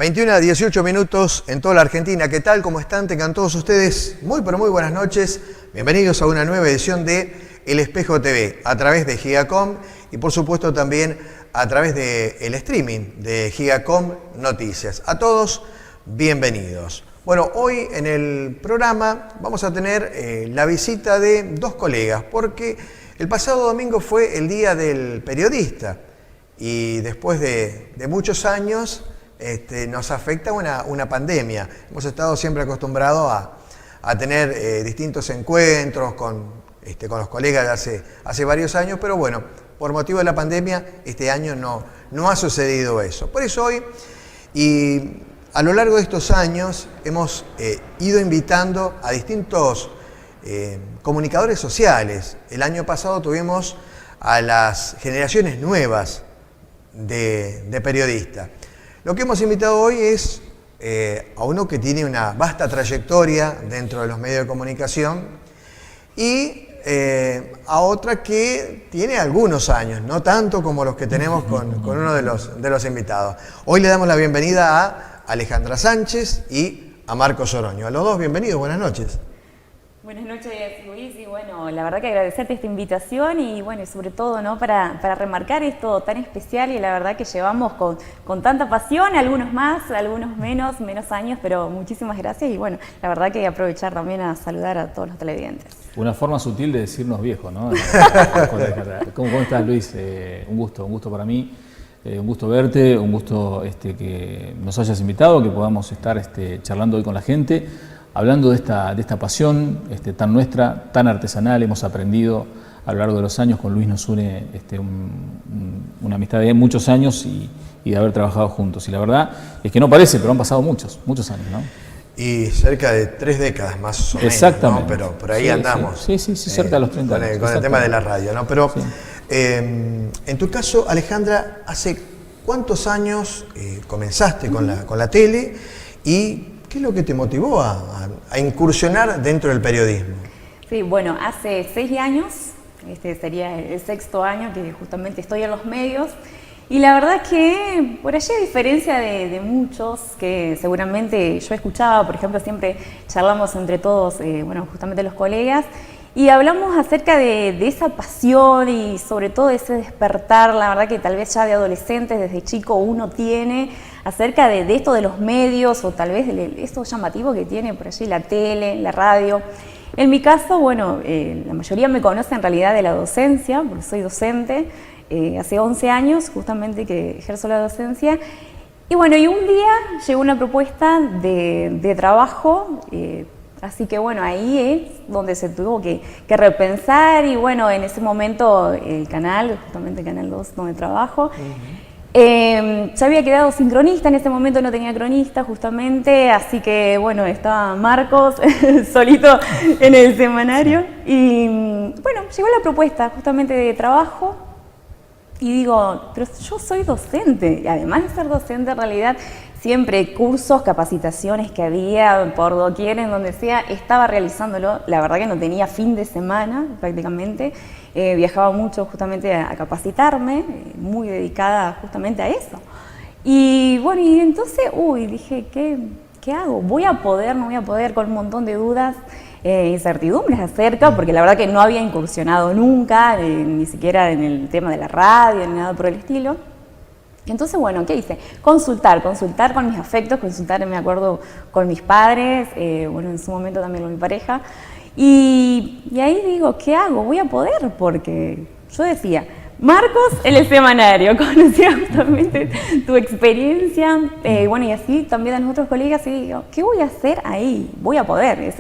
21 a 18 minutos en toda la Argentina. ¿Qué tal? ¿Cómo están? Tengan todos ustedes muy pero muy buenas noches. Bienvenidos a una nueva edición de El Espejo TV a través de Gigacom y por supuesto también a través del streaming de Gigacom Noticias. A todos, bienvenidos. Bueno, hoy en el programa vamos a tener la visita de dos colegas porque el pasado domingo fue el Día del Periodista y después de muchos años nos afecta una pandemia. Hemos estado siempre acostumbrados a tener distintos encuentros con los colegas de hace varios años, pero bueno, por motivo de la pandemia este año no ha sucedido eso. Por eso hoy, y a lo largo de estos años, hemos ido invitando a distintos comunicadores sociales. El año pasado tuvimos a las generaciones nuevas de periodistas. Lo que hemos invitado hoy es a uno que tiene una vasta trayectoria dentro de los medios de comunicación y a otra que tiene algunos años, no tanto como los que tenemos con uno de los invitados. Hoy le damos la bienvenida a Alejandra Sánchez y a Marcos Oroño. A los dos, bienvenidos, buenas noches. Buenas noches, Luis, y bueno, la verdad que agradecerte esta invitación y bueno, y sobre todo, ¿no? para remarcar esto tan especial y la verdad que llevamos con tanta pasión, algunos más, algunos menos años, pero muchísimas gracias y bueno, la verdad que aprovechar también a saludar a todos los televidentes. Una forma sutil de decirnos viejos, ¿no? ¿Cómo estás, Luis? Un gusto para mí. Un gusto verte, un gusto que nos hayas invitado, que podamos estar charlando hoy con la gente, hablando de esta pasión tan nuestra, tan artesanal. Hemos aprendido a lo largo de los años, con Luis nos une una amistad de muchos años y de haber trabajado juntos. Y la verdad es que no parece, pero han pasado muchos años, ¿no? Y cerca de 3 décadas más o menos. Exactamente. ¿No? Pero por ahí andamos. Sí, cerca de los 30 años. Con el tema de la radio, ¿no? Pero sí. En tu caso, Alejandra, ¿hace cuántos años comenzaste con la tele y qué es lo que te motivó a incursionar dentro del periodismo? Sí, bueno, hace 6 años, sería el 6º año que justamente estoy en los medios y la verdad es que por allí, a diferencia de muchos que seguramente yo escuchaba, por ejemplo, siempre charlamos entre todos, bueno, justamente los colegas, y hablamos acerca de esa pasión y sobre todo ese despertar, la verdad que tal vez ya de adolescentes, desde chico uno tiene, acerca de esto de los medios o tal vez de esto llamativo que tiene por allí la tele, la radio. En mi caso, bueno, la mayoría me conoce en realidad de la docencia, porque soy docente, hace 11 años justamente que ejerzo la docencia. Y bueno, y un día llegó una propuesta de trabajo, así que bueno, ahí es donde se tuvo que repensar y bueno, en ese momento el canal, justamente Canal 2 donde trabajo, ya había quedado sin cronista, en ese momento no tenía cronista justamente, así que bueno, estaba Marcos solito en el semanario y bueno, llegó la propuesta justamente de trabajo y digo, pero yo soy docente y además de ser docente en realidad siempre cursos, capacitaciones que había por doquier, en donde sea, estaba realizándolo. La verdad que no tenía fin de semana prácticamente. Viajaba mucho justamente a capacitarme, muy dedicada justamente a eso. Y bueno, y entonces, dije, ¿qué hago? ¿Voy a poder? ¿No voy a poder? Con un montón de dudas, incertidumbres acerca, porque la verdad que no había incursionado nunca, ni siquiera en el tema de la radio, ni nada por el estilo. Entonces, bueno, ¿qué hice? Consultar con mis afectos, consultar, me acuerdo, con mis padres, bueno, en su momento también con mi pareja. Y ahí digo, ¿qué hago? Voy a poder, porque yo decía, Marcos en el semanario, conocía justamente tu experiencia, bueno, y así también a nosotros colegas, y digo, ¿qué voy a hacer ahí? Voy a poder,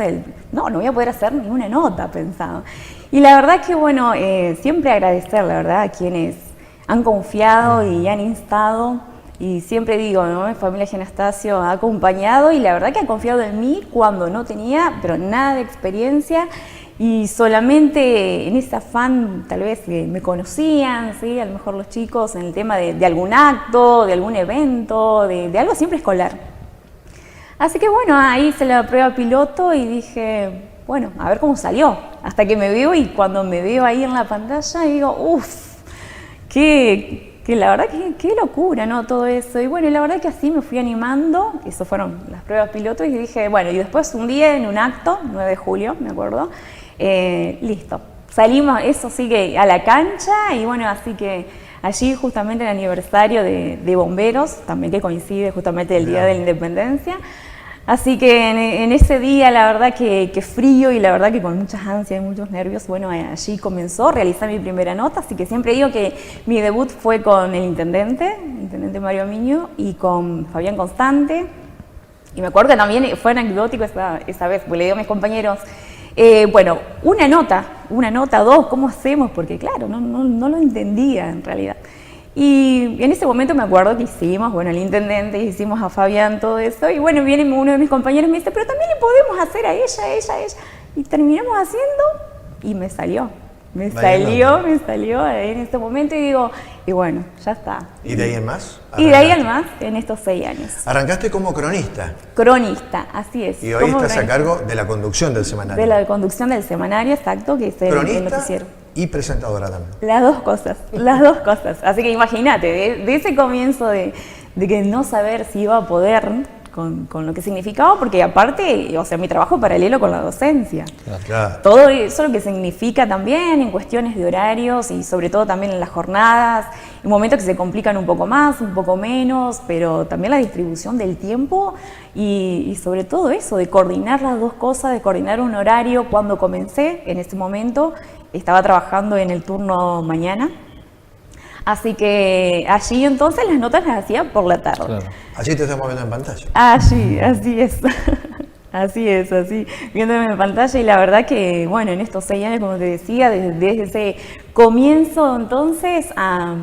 no voy a poder hacer ninguna nota, pensaba. Y la verdad que, bueno, siempre agradecer, la verdad, a quienes han confiado y han instado, y siempre digo, ¿no? Mi familia Genastasio ha acompañado y la verdad que ha confiado en mí cuando no tenía, pero nada de experiencia y solamente en ese afán, tal vez me conocían, ¿sí? A lo mejor los chicos en el tema de algún acto, de algún evento, de algo siempre escolar. Así que bueno, ahí hice la prueba piloto y dije, bueno, a ver cómo salió, hasta que me veo y cuando me veo ahí en la pantalla digo, qué que la verdad que qué locura, ¿no? Todo eso. Y bueno, la verdad que así me fui animando. Eso fueron las pruebas piloto y dije, bueno, y después un día en un acto, 9 de julio, me acuerdo, listo. Salimos, eso sí que a la cancha y bueno, así que allí justamente el aniversario de bomberos, también que coincide justamente el Día de la Independencia. Así que en ese día, la verdad que frío y la verdad que con muchas ansias y muchos nervios, bueno, allí comenzó a realizar mi primera nota, así que siempre digo que mi debut fue con el intendente Mario Miño y con Fabián Constante. Y me acuerdo que también fue anecdótico esa vez, porque le digo a mis compañeros, bueno, una nota, dos, ¿cómo hacemos? Porque claro, no lo entendía en realidad. Y en ese momento me acuerdo que hicimos, bueno, el intendente, hicimos a Fabián todo eso, y bueno, viene uno de mis compañeros y me dice, pero también le podemos hacer a ella, y terminamos haciendo, y me salió en ese momento, y digo, y bueno, ya está. ¿Y de ahí en más? Y de ahí en más, en estos 6 años. Arrancaste como cronista. Cronista, así es. Y hoy estás a cargo de la conducción del semanario. De la conducción del semanario, exacto, que es el noticiero. Y presentadora también. Las dos cosas. Así que imagínate, de ese comienzo de que no saber si iba a poder con lo que significaba, porque aparte, o sea, mi trabajo paralelo con la docencia. Claro. Todo eso lo que significa también en cuestiones de horarios y sobre todo también en las jornadas, en momentos que se complican un poco más, un poco menos, pero también la distribución del tiempo y sobre todo eso, de coordinar las dos cosas, de coordinar un horario. Cuando comencé, en ese momento, estaba trabajando en el turno mañana, así que allí entonces las notas las hacía por la tarde. Claro. Allí te estamos viendo en pantalla. Allí, así es. Así, viéndome en pantalla y la verdad que, bueno, en estos 6 años, como te decía, desde ese comienzo entonces a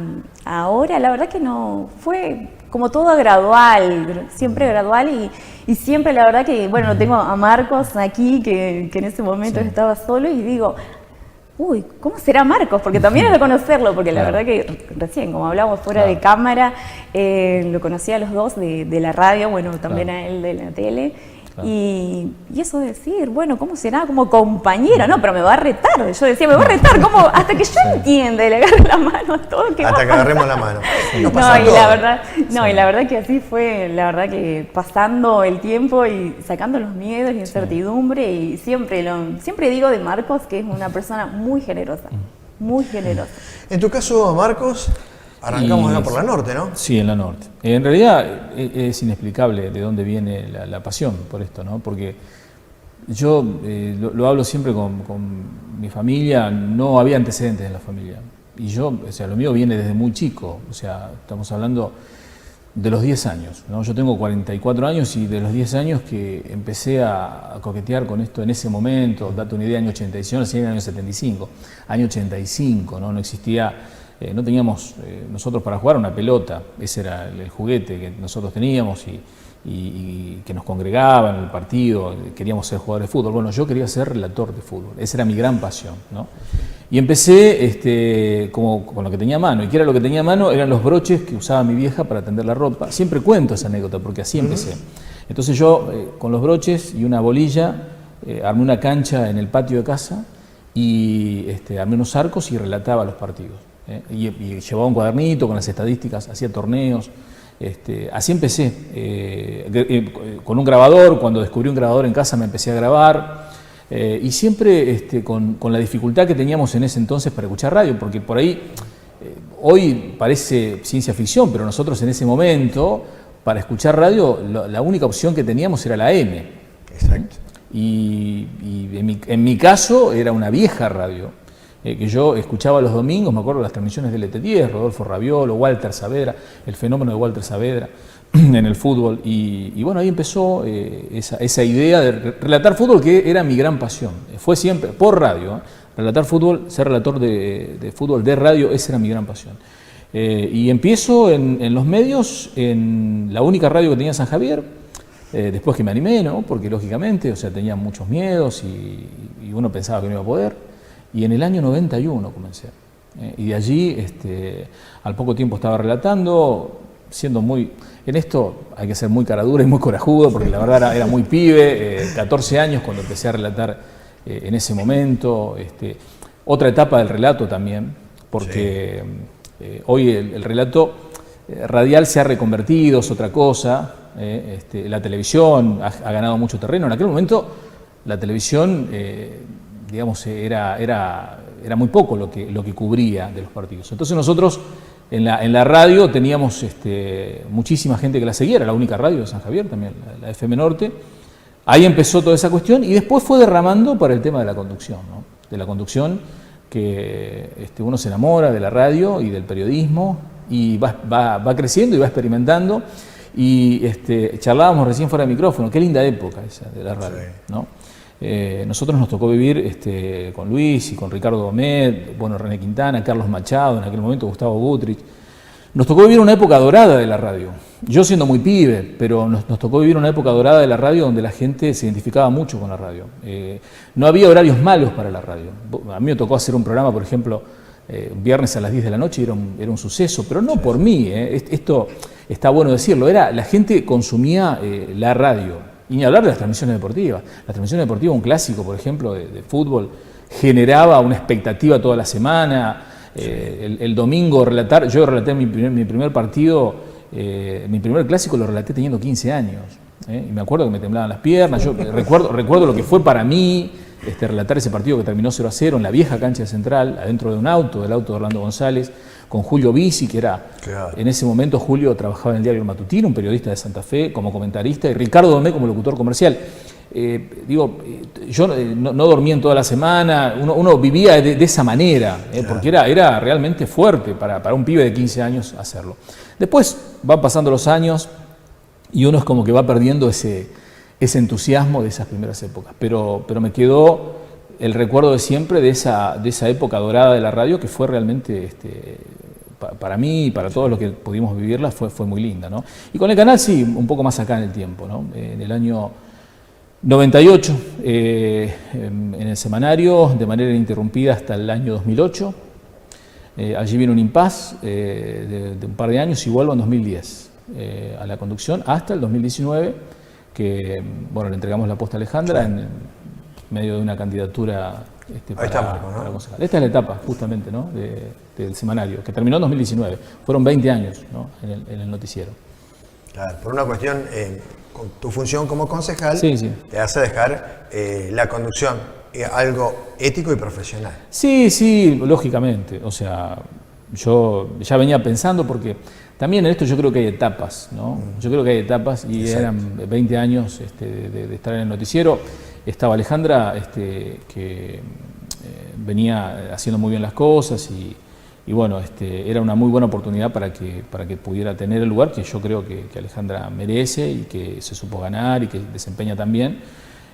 ahora, la verdad que no, fue como todo gradual, siempre gradual y siempre la verdad que, bueno, tengo a Marcos aquí que en ese momento estaba solo y digo, uy, ¿cómo será Marcos? Porque también es de conocerlo, porque la verdad que recién, como hablamos fuera de cámara, lo conocía a los dos de la radio, bueno, también a él de la tele. Y eso de decir, bueno, ¿cómo será como compañero? No, pero me va a retar. Yo decía, me va a retar, ¿cómo? Hasta que yo entienda, le agarre la mano a todo. Hasta que agarremos la mano. Y la verdad que así fue, la verdad que pasando el tiempo y sacando los miedos y incertidumbre y siempre digo de Marcos que es una persona muy generosa, muy generosa. En tu caso, Marcos, arrancamos por la norte, ¿no? Sí, en la norte. En realidad es inexplicable de dónde viene la pasión por esto, ¿no? Porque yo lo hablo siempre con mi familia, no había antecedentes en la familia. Y yo, o sea, lo mío viene desde muy chico, o sea, estamos hablando de los 10 años, ¿no? Yo tengo 44 años y de los 10 años que empecé a coquetear con esto en ese momento, date una idea, año 85, en el año 75, año 85, ¿no? No existía... no teníamos nosotros para jugar una pelota, ese era el juguete que nosotros teníamos y que nos congregaba en el partido, queríamos ser jugadores de fútbol. Bueno, yo quería ser relator de fútbol, esa era mi gran pasión, ¿no? Y empecé como con lo que tenía a mano, y que era lo que tenía a mano eran los broches que usaba mi vieja para tender la ropa. Siempre cuento esa anécdota porque así empecé. Entonces yo con los broches y una bolilla armé una cancha en el patio de casa y armé unos arcos y relataba los partidos. Y llevaba un cuadernito con las estadísticas, hacía torneos, así empecé, con un grabador. Cuando descubrí un grabador en casa me empecé a grabar, y siempre con la dificultad que teníamos en ese entonces para escuchar radio, porque por ahí, hoy parece ciencia ficción, pero nosotros en ese momento, para escuchar radio, la única opción que teníamos era la AM. Exacto. Y en mi caso era una vieja radio, que yo escuchaba los domingos, me acuerdo de las transmisiones de LT10, Rodolfo Raviolo, Walter Saavedra, el fenómeno de Walter Saavedra en el fútbol. Y bueno, ahí empezó esa idea de relatar fútbol, que era mi gran pasión. Fue siempre por radio, relatar fútbol, ser relator de fútbol de radio, esa era mi gran pasión. Y empiezo en los medios, en la única radio que tenía San Javier, después que me animé, ¿no? Porque lógicamente, o sea, tenía muchos miedos y uno pensaba que no iba a poder. Y en el año 91 comencé. Y de allí, al poco tiempo estaba relatando, siendo muy... En esto hay que ser muy caradura y muy corajudo, porque la verdad era muy pibe, 14 años cuando empecé a relatar en ese momento. Otra etapa del relato también, porque Hoy el relato radial se ha reconvertido, es otra cosa. La televisión ha ganado mucho terreno. En aquel momento la televisión, digamos, era muy poco lo que cubría de los partidos. Entonces nosotros en la radio teníamos muchísima gente que la seguía, era la única radio de San Javier también, la FM Norte. Ahí empezó toda esa cuestión y después fue derramando para el tema de la conducción, ¿no? De la conducción, que uno se enamora de la radio y del periodismo y va creciendo y va experimentando. Y charlábamos recién fuera de micrófono, qué linda época esa de la radio, ¿no? Nosotros nos tocó vivir con Luis y con Ricardo Gómez, bueno, René Quintana, Carlos Machado, en aquel momento Gustavo Gutrich. Nos tocó vivir una época dorada de la radio. Yo siendo muy pibe, pero nos tocó vivir una época dorada de la radio donde la gente se identificaba mucho con la radio. No había horarios malos para la radio. A mí me tocó hacer un programa, por ejemplo, un viernes a las 10 de la noche, era un suceso, pero no por mí. Esto está bueno decirlo. La gente consumía la radio. Y ni hablar de las transmisiones deportivas. Las transmisiones deportivas, un clásico, por ejemplo, de fútbol, generaba una expectativa toda la semana. El domingo yo relaté mi primer partido, mi primer clásico lo relaté teniendo 15 años. Y me acuerdo que me temblaban las piernas. Yo recuerdo lo que fue para mí relatar ese partido que terminó 0-0 en la vieja cancha de Central, adentro de un auto, del auto de Orlando González, con Julio Bisi, que era, claro, en ese momento Julio trabajaba en el diario El Matutino, un periodista de Santa Fe como comentarista, y Ricardo Domé como locutor comercial. Yo no dormía en toda la semana, uno vivía de esa manera, claro, porque era realmente fuerte para un pibe de 15 años hacerlo. Después van pasando los años y uno es como que va perdiendo ese entusiasmo de esas primeras épocas, pero me quedó el recuerdo de siempre de esa época dorada de la radio, que fue realmente, para mí y para todos los que pudimos vivirla, fue muy linda, ¿no? Y con el canal sí, un poco más acá en el tiempo, ¿no? En el año 98, en el semanario, de manera ininterrumpida hasta el año 2008. Allí vino un impasse de un par de años y vuelvo en 2010 a la conducción hasta el 2019, que le entregamos la posta a Alejandra, sí, en medio de una candidatura para concejal. Esta es la etapa, justamente, ¿no? del semanario, que terminó en 2019. Fueron 20 años, ¿no? en el noticiero. Claro, por una cuestión, con tu función como concejal, sí, sí, te hace dejar la conducción, algo ético y profesional. Sí, lógicamente. O sea, yo ya venía pensando, porque también en esto yo creo que hay etapas, ¿no? Yo creo que hay etapas y exacto, eran 20 años de estar en el noticiero. Estaba Alejandra, que venía haciendo muy bien las cosas y bueno, era una muy buena oportunidad para que pudiera tener el lugar que yo creo que Alejandra merece y que se supo ganar y que desempeña tan bien.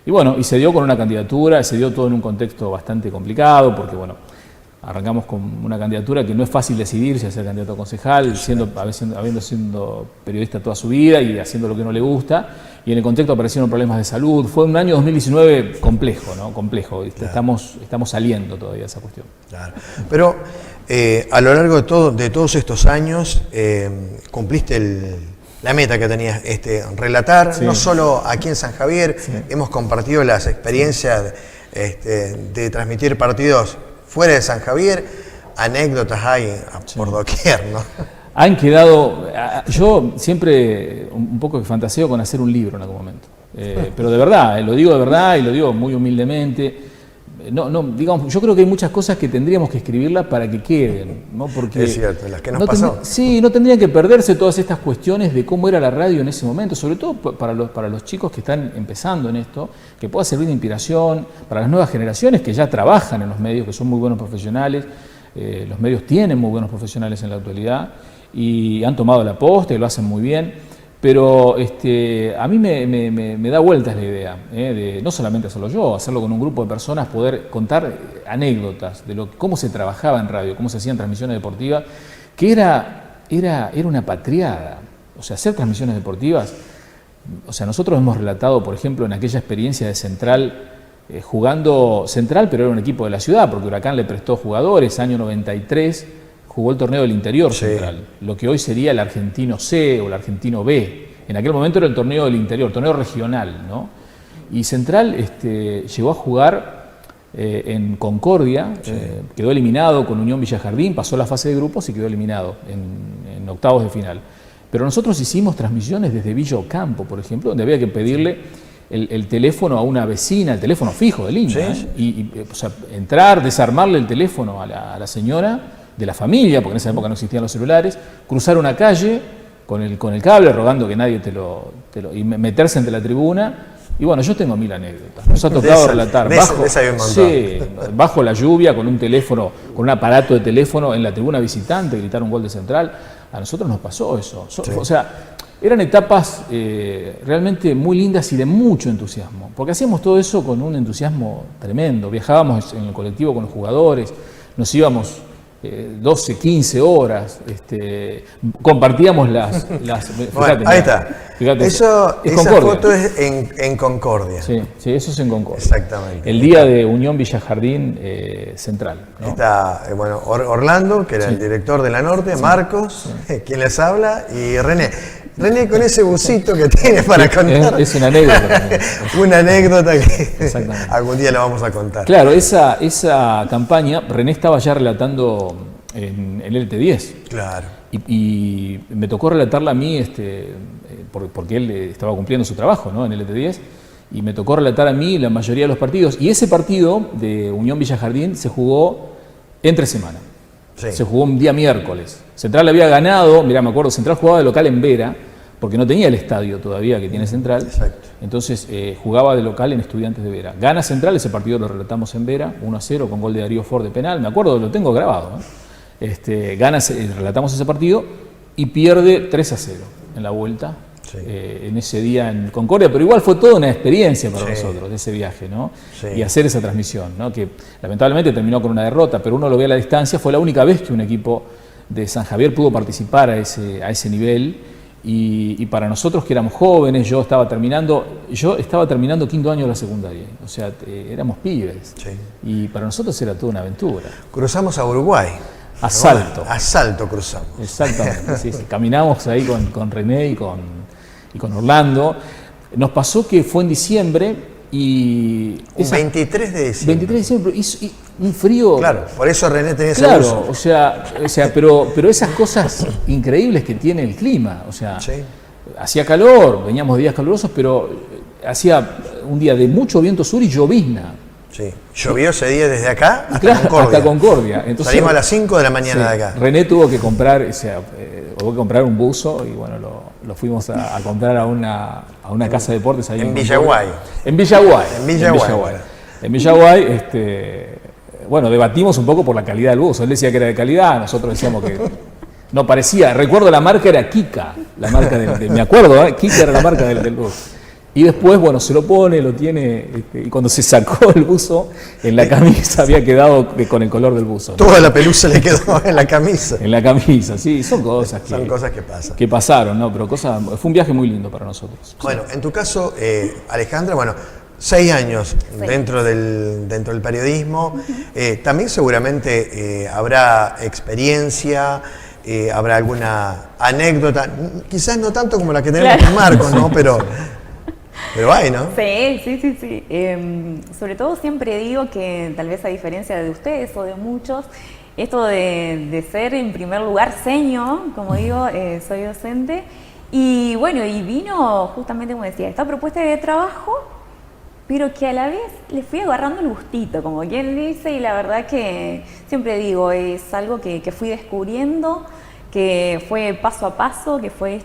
Y bueno, y se dio con una candidatura, se dio todo en un contexto bastante complicado, porque bueno, arrancamos con una candidatura que no es fácil decidirse a ser candidato a concejal, habiendo sido periodista toda su vida y haciendo lo que no le gusta, y en el contexto aparecieron problemas de salud. Fue un año 2019 complejo, ¿no? Complejo. Claro. Estamos saliendo todavía de esa cuestión. Claro. Pero a lo largo de todos estos años cumpliste la meta que tenías, relatar, sí, no solo aquí en San Javier, sí, hemos compartido las experiencias de transmitir partidos fuera de San Javier, anécdotas hay por doquier, ¿no? Han quedado, yo siempre un poco fantaseo con hacer un libro en algún momento, pero de verdad, lo digo de verdad y lo digo muy humildemente. Digamos, yo creo que hay muchas cosas que tendríamos que escribirlas para que queden, ¿no? Porque es cierto, las que nos pasó. Sí, no tendrían que perderse todas estas cuestiones de cómo era la radio en ese momento, sobre todo para los chicos que están empezando en esto, que pueda servir de inspiración para las nuevas generaciones que ya trabajan en los medios, que son muy buenos profesionales. Los medios tienen muy buenos profesionales en la actualidad y han tomado la posta y lo hacen muy bien. Pero a mí me da vueltas la idea, de no solamente hacerlo yo, hacerlo con un grupo de personas, poder contar anécdotas de cómo se trabajaba en radio, cómo se hacían transmisiones deportivas, que era una patriada. O sea, hacer transmisiones deportivas, o sea, nosotros hemos relatado, por ejemplo, en aquella experiencia de Central, jugando Central, pero era un equipo de la ciudad, porque Huracán le prestó jugadores, año 93, jugó el torneo del interior, sí, Central, lo que hoy sería el Argentino C o el Argentino B. En aquel momento era el torneo del interior, torneo regional, ¿no? Y Central llegó a jugar en Concordia, quedó eliminado con Unión Villa Jardín, pasó la fase de grupos y quedó eliminado en octavos de final. Pero nosotros hicimos transmisiones desde Villa Ocampo, por ejemplo, donde había que pedirle el teléfono a una vecina, el teléfono fijo del INTA, o sea, entrar, desarmarle el teléfono a la señora de la familia, porque en esa época no existían los celulares, cruzar una calle con el cable, rogando que nadie y meterse entre la tribuna. Y bueno, yo tengo 1000 anécdotas. Nos ha tocado relatar bajo la lluvia, con un teléfono, con un aparato de teléfono en la tribuna visitante, gritar un gol de Central. A nosotros nos pasó eso. O sea, eran etapas realmente muy lindas y de mucho entusiasmo. Porque hacíamos todo eso con un entusiasmo tremendo. Viajábamos en el colectivo con los jugadores, nos íbamos 12, 15 horas, compartíamos las bueno, ahí está. Fíjate, esa Concordia. foto es en Concordia. Sí, eso es en Concordia. Exactamente. El día de Unión Villa Jardín Central, ¿no? Está bueno, Orlando, que era el director de la Norte, Marcos, quien les habla, y René. René, con ese busito que tiene para contar. Es una anécdota. Una anécdota que algún día la vamos a contar. Claro, esa campaña, René estaba ya relatando en el LT10. Claro. Y me tocó relatarla a mí, porque él estaba cumpliendo su trabajo, ¿no?, en el LT10, y me tocó relatar a mí la mayoría de los partidos. Y ese partido de Unión Villa Jardín se jugó entre semana. Sí. Se jugó un día miércoles. Central había ganado, mirá, me acuerdo, Central jugaba de local en Vera, porque no tenía el estadio todavía que tiene Central. Exacto. Entonces jugaba de local en Estudiantes de Vera. Gana Central, ese partido lo relatamos en Vera, 1-0 con gol de Darío Ford de penal. Me acuerdo, lo tengo grabado, ¿no? Relatamos ese partido y pierde 3-0 en la vuelta. Sí. En ese día en Concordia, pero igual fue toda una experiencia para nosotros de ese viaje, ¿no? Sí. Y hacer esa transmisión, ¿no? Que lamentablemente terminó con una derrota, pero uno lo ve a la distancia. Fue la única vez que un equipo de San Javier pudo participar a ese nivel, y para nosotros que éramos jóvenes, yo estaba terminando quinto año de la secundaria, o sea, éramos pibes, y para nosotros era toda una aventura. Cruzamos a Uruguay. A Salto. A Salto cruzamos. Exactamente, sí. Caminamos ahí con René y con Orlando. Nos pasó que fue en diciembre y... 23 de diciembre. 23 de diciembre, y un frío... Claro, por eso René tenía ese uso. O sea, pero esas cosas increíbles que tiene el clima, o sea, hacía calor, veníamos de días calurosos, pero hacía un día de mucho viento sur y llovizna. Sí, llovió ese día desde acá hasta Concordia. Hasta Concordia. Entonces, salimos a las 5 de la mañana de acá. René tuvo que comprar, un buzo, y bueno, lo fuimos a comprar a una casa de deportes ahí en Villaguay. En Villaguay, bueno, debatimos un poco por la calidad del buzo. Él decía que era de calidad, nosotros decíamos que no parecía. Recuerdo, la marca era Kika, la marca me acuerdo, Kika era la marca del buzo. Y después, bueno, se lo pone, lo tiene, y cuando se sacó el buzo, en la camisa había quedado con el color del buzo, ¿no? Toda la pelusa le quedó en la camisa. En la camisa, sí, son cosas que pasan. Que pasaron, ¿no? Pero fue un viaje muy lindo para nosotros. Bueno, en tu caso, Alejandra, 6 años dentro del periodismo. También seguramente habrá experiencia, habrá alguna anécdota, quizás no tanto como la que tenemos con Marcos, ¿no? Pero hay, ¿no? Sí. Sobre todo siempre digo que tal vez a diferencia de ustedes o de muchos, esto de ser en primer lugar seño, como digo, soy docente, y bueno, y vino justamente, como decía, esta propuesta de trabajo, pero que a la vez le fui agarrando el gustito, como quien dice, y la verdad que siempre digo, es algo que fui descubriendo, que fue paso a paso, que fue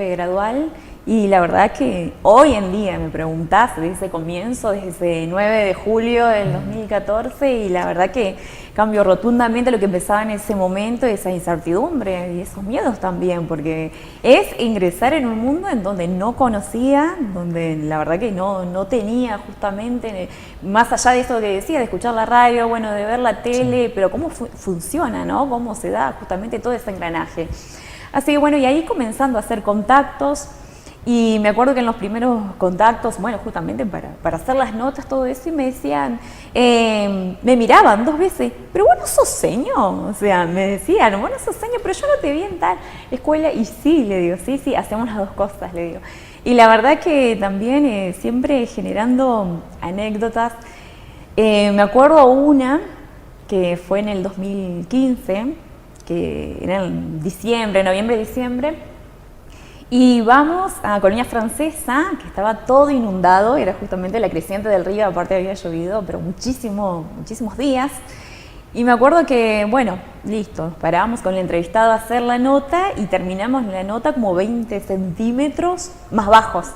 gradual. Y la verdad que hoy en día me preguntás desde ese comienzo, desde ese 9 de julio del 2014, y la verdad que cambió rotundamente lo que empezaba en ese momento, esa incertidumbre y esos miedos también, porque es ingresar en un mundo en donde no conocía, donde la verdad que no tenía justamente, más allá de esto que decía, de escuchar la radio, bueno, de ver la tele, pero cómo funciona, ¿no? Cómo se da justamente todo ese engranaje. Así que bueno, y ahí comenzando a hacer contactos. Y me acuerdo que en los primeros contactos, bueno, justamente para hacer las notas, todo eso, y me decían, me miraban 2 veces, pero vos no sos seño, o sea, me decían, vos no sos seño, pero yo no te vi en tal escuela, y sí, le digo, sí, hacemos las 2 cosas, le digo. Y la verdad que también siempre generando anécdotas, Me acuerdo una que fue en el 2015, que era en diciembre, noviembre, diciembre, y vamos a Colonia Francesa, que estaba todo inundado, era justamente la creciente del río, aparte había llovido, pero muchísimos días. Y me acuerdo que, bueno, listo, parábamos con el entrevistado a hacer la nota y terminamos la nota como 20 centímetros más bajos.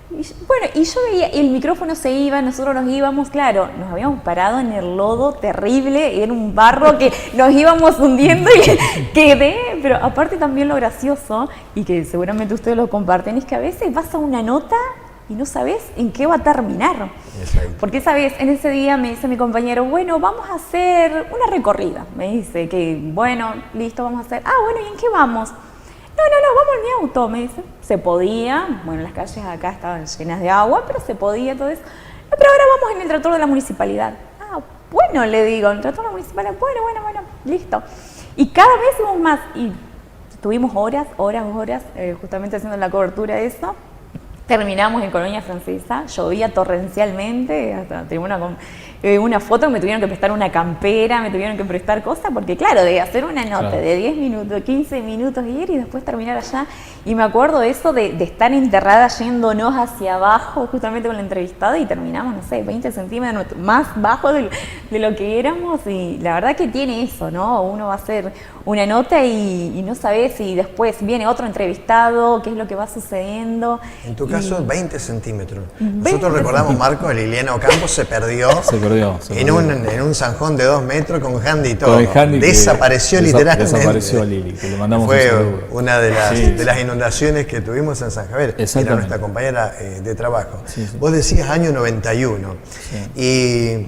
Y yo veía, el micrófono se iba, nosotros nos íbamos, claro, nos habíamos parado en el lodo terrible, era un barro que nos íbamos hundiendo y quedé, pero aparte también lo gracioso, y que seguramente ustedes lo comparten, es que a veces vas a una nota y no sabes en qué va a terminar. Exacto. Porque, ¿sabes? En ese día me dice mi compañero, bueno, vamos a hacer una recorrida. Me dice que, bueno, listo, vamos a hacer. Ah, bueno, ¿y en qué vamos? No, vamos en mi auto, me dice. Se podía, bueno, las calles acá estaban llenas de agua, pero se podía, entonces. No, pero ahora vamos en el tractor de la municipalidad. Ah, bueno, le digo, el tractor de la municipalidad, bueno, listo. Y cada vez íbamos más, y estuvimos horas, justamente haciendo la cobertura de eso. Terminamos en Colonia Francesa, llovía torrencialmente, hasta tengo una foto que me tuvieron que prestar una campera, me tuvieron que prestar cosas, porque claro, de hacer una nota de 10 minutos, 15 minutos ir y después terminar allá. Y me acuerdo eso de estar enterrada yéndonos hacia abajo, justamente con la entrevistada, y terminamos, no sé, 20 centímetros más bajo de lo que éramos. Y la verdad que tiene eso, ¿no? Uno va a hacer una nota y no sabe si después viene otro entrevistado, qué es lo que va sucediendo. En tu caso, 20 centímetros. Nosotros recordamos, Marco, el Liliano Campos se perdió, en un zanjón de 2 metros con Handy y todo. Desapareció literalmente. Desapareció Lili, que le mandamos Fue un saludo. una de las inundaciones que tuvimos en San Javier. Era nuestra compañera de trabajo. Vos decías año 91. Y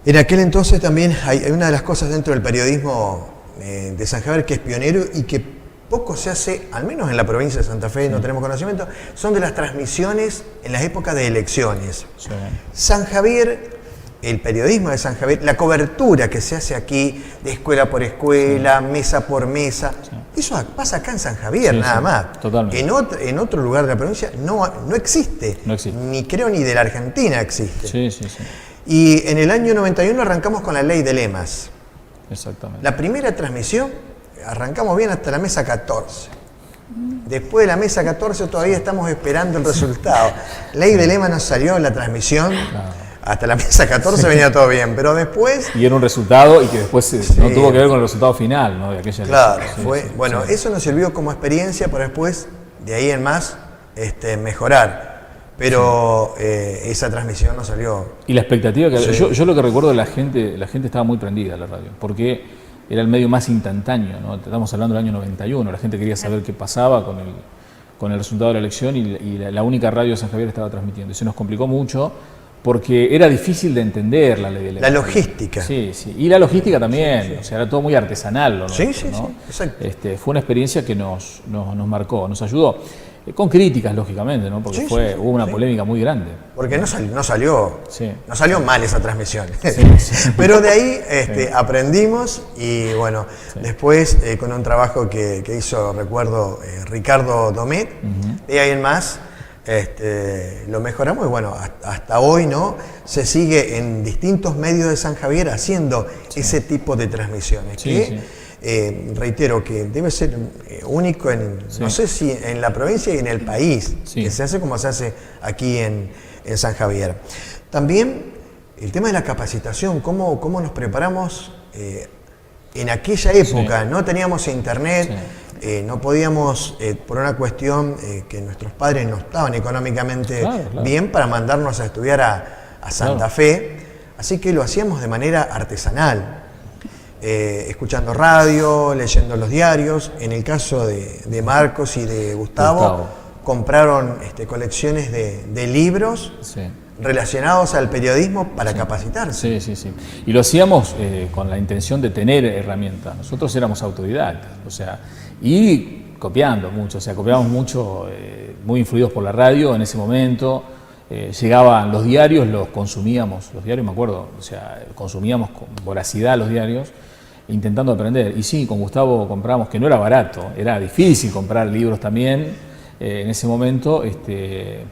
en aquel entonces también hay una de las cosas dentro del periodismo de San Javier que es pionero y que poco se hace, al menos en la provincia de Santa Fe, no tenemos conocimiento, son de las transmisiones en las épocas de elecciones. Sí. San Javier, el periodismo de San Javier, la cobertura que se hace aquí, de escuela por escuela, mesa por mesa, eso pasa acá en San Javier, nada más. Totalmente. En otro lugar de la provincia no existe. No existe. Ni creo ni de la Argentina existe. Sí. Y en el año 91 arrancamos con la ley de lemas. Exactamente. La primera transmisión arrancamos bien hasta la mesa 14. Después de la mesa 14 todavía estamos esperando el resultado. Ley de lema nos salió en la transmisión. Hasta la mesa 14 venía todo bien, pero después... Y era un resultado y que después no tuvo que ver con el resultado final, ¿no? De aquella Claro, eso nos sirvió como experiencia para después, de ahí en más, mejorar. Pero esa transmisión no salió. Y la expectativa que yo lo que recuerdo de la gente estaba muy prendida a la radio, porque era el medio más instantáneo, ¿no? Estamos hablando del año 91, la gente quería saber qué pasaba con el resultado de la elección y la única radio de San Javier estaba transmitiendo. Y se nos complicó mucho porque era difícil de entender la ley de la logística. Sí. Y la logística también, o sea, era todo muy artesanal. ¿No? Sí, exacto. Fue una experiencia que nos marcó, nos ayudó. Con críticas, lógicamente, ¿no? Porque hubo una polémica muy grande. Porque no salió mal esa transmisión. Pero de ahí aprendimos y bueno, después con un trabajo que hizo, recuerdo, Ricardo Domet, de ahí en más, lo mejoramos y bueno, hasta hoy, ¿no? Se sigue en distintos medios de San Javier haciendo ese tipo de transmisiones. Reitero que debe ser único no sé si en la provincia y en el país, que se hace como se hace aquí en San Javier. También el tema de la capacitación, cómo nos preparamos en aquella época. No teníamos internet, no podíamos, por una cuestión que nuestros padres no estaban económicamente bien para mandarnos a estudiar a Santa Fe, así que lo hacíamos de manera artesanal. Escuchando radio, leyendo los diarios. En el caso de Marcos y de Gustavo. Compraron colecciones de libros relacionados al periodismo para capacitarse. Sí. Y lo hacíamos con la intención de tener herramientas. Nosotros éramos autodidactas, y copiando mucho, copiábamos mucho, muy influidos por la radio en ese momento. Llegaban los diarios, los consumíamos, los diarios me acuerdo, consumíamos con voracidad los diarios, intentando aprender. Y sí, con Gustavo compramos, que no era barato, era difícil comprar libros también, en ese momento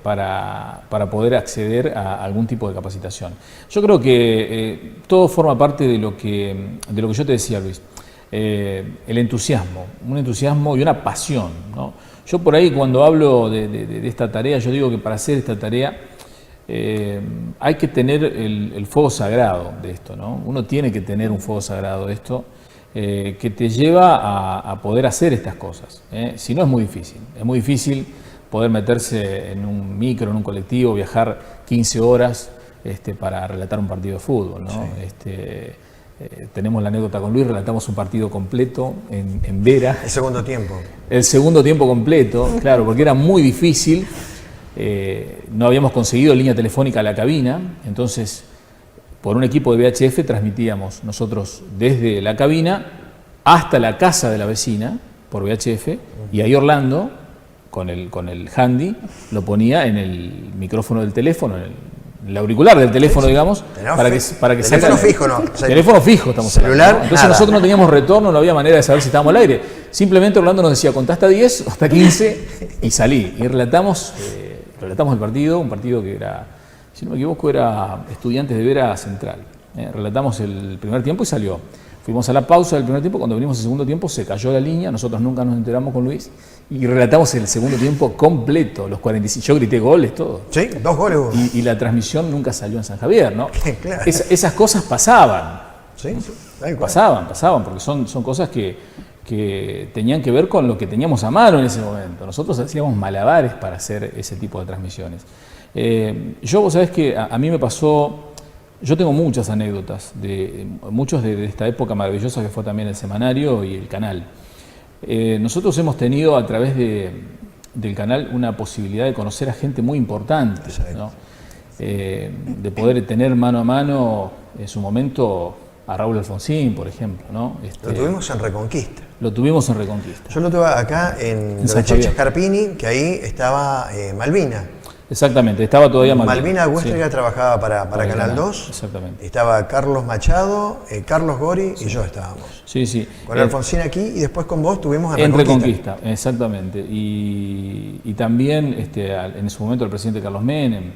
para poder acceder a algún tipo de capacitación. Yo creo que todo forma parte de lo que yo te decía, Luis. El entusiasmo, un entusiasmo y una pasión, ¿no? Yo por ahí cuando hablo de esta tarea, yo digo que para hacer esta tarea hay que tener el fuego sagrado de esto, ¿no? Uno tiene que tener un fuego sagrado de esto que te lleva a poder hacer estas cosas, ¿eh? Si no es muy difícil poder meterse en un micro, en un colectivo, viajar 15 horas para relatar un partido de fútbol, ¿no? Sí. Tenemos la anécdota con Luis, relatamos un partido completo en Vera. El segundo tiempo. El segundo tiempo completo, claro, porque era muy difícil. No habíamos conseguido línea telefónica a la cabina, entonces por un equipo de VHF transmitíamos nosotros desde la cabina hasta la casa de la vecina por VHF, y ahí Orlando con el handy lo ponía en el micrófono del teléfono, en el auricular del teléfono, digamos, para que teléfono fijo, ¿no? O sea, teléfono fijo, estamos celular, hablando, ¿no? Entonces nosotros no teníamos retorno, no había manera de saber si estábamos al aire. Simplemente Orlando nos decía, contá hasta 10, hasta 15 y salí. Y relatamos el partido, un partido que era, si no me equivoco, era Estudiantes de Vera Central. Relatamos el primer tiempo y salió. Fuimos a la pausa del primer tiempo, cuando venimos al segundo tiempo se cayó la línea, nosotros nunca nos enteramos con Luis y relatamos el segundo tiempo completo, los 45, yo grité goles, todo. Sí, 2 goles. Y la transmisión nunca salió en San Javier, ¿no? Claro. Esas cosas pasaban. Sí, pasaban, porque son cosas que tenían que ver con lo que teníamos a mano en ese momento. Nosotros hacíamos malabares para hacer ese tipo de transmisiones. Vos sabés que a mí me pasó, yo tengo muchas anécdotas, muchos de esta época maravillosa que fue también el semanario y el canal. Nosotros hemos tenido a través del canal una posibilidad de conocer a gente muy importante, ¿no? De poder tener mano a mano en su momento a Raúl Alfonsín, por ejemplo, ¿no? Lo tuvimos en Reconquista. Lo tuvimos en Reconquista. Yo lo tuve acá en Cheche Scarpini, que ahí estaba Malvina. Exactamente, estaba todavía Malvina Huéstrega, sí. Trabajaba para Canal 2. Exactamente. Estaba Carlos Machado, Carlos Gori, sí. Y yo estábamos. Sí, sí. Con Alfonsín aquí y después con vos tuvimos en Reconquista. Exactamente. Y también en ese momento el presidente Carlos Menem.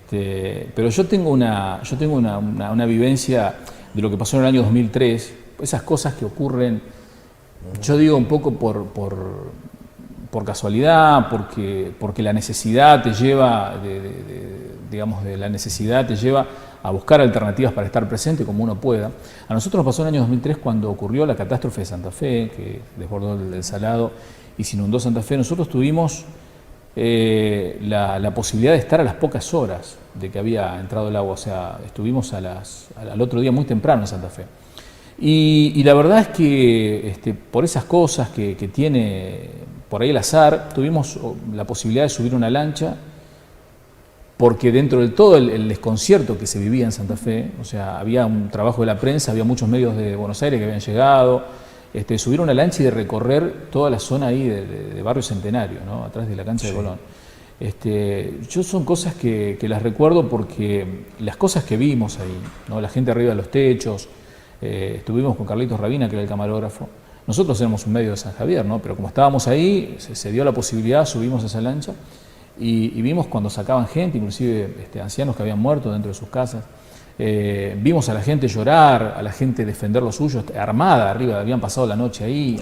Pero yo tengo una vivencia de lo que pasó en el año 2003, esas cosas que ocurren, yo digo un poco por casualidad, porque la necesidad te lleva, la necesidad te lleva a buscar alternativas para estar presente como uno pueda. A nosotros nos pasó en el año 2003 cuando ocurrió la catástrofe de Santa Fe, que desbordó el Salado y se inundó Santa Fe. Nosotros tuvimos la posibilidad de estar a las pocas horas de que había entrado el agua, o sea, estuvimos al otro día muy temprano en Santa Fe. Y la verdad es que por esas cosas que tiene por ahí el azar, tuvimos la posibilidad de subir una lancha, porque dentro de todo el desconcierto que se vivía en Santa Fe, o sea, había un trabajo de la prensa, había muchos medios de Buenos Aires que habían llegado, subir una lancha y de recorrer toda la zona ahí de Barrio Centenario, ¿no? Atrás de la cancha, sí. De Colón. Yo son cosas que las recuerdo porque las cosas que vimos ahí, ¿no? La gente arriba de los techos, estuvimos con Carlitos Rabina, que era el camarógrafo. Nosotros éramos un medio de San Javier, ¿no? Pero como estábamos ahí, se dio la posibilidad, subimos a esa lancha y vimos cuando sacaban gente, inclusive ancianos que habían muerto dentro de sus casas. Vimos a la gente llorar, a la gente defender lo suyo, armada arriba, habían pasado la noche ahí.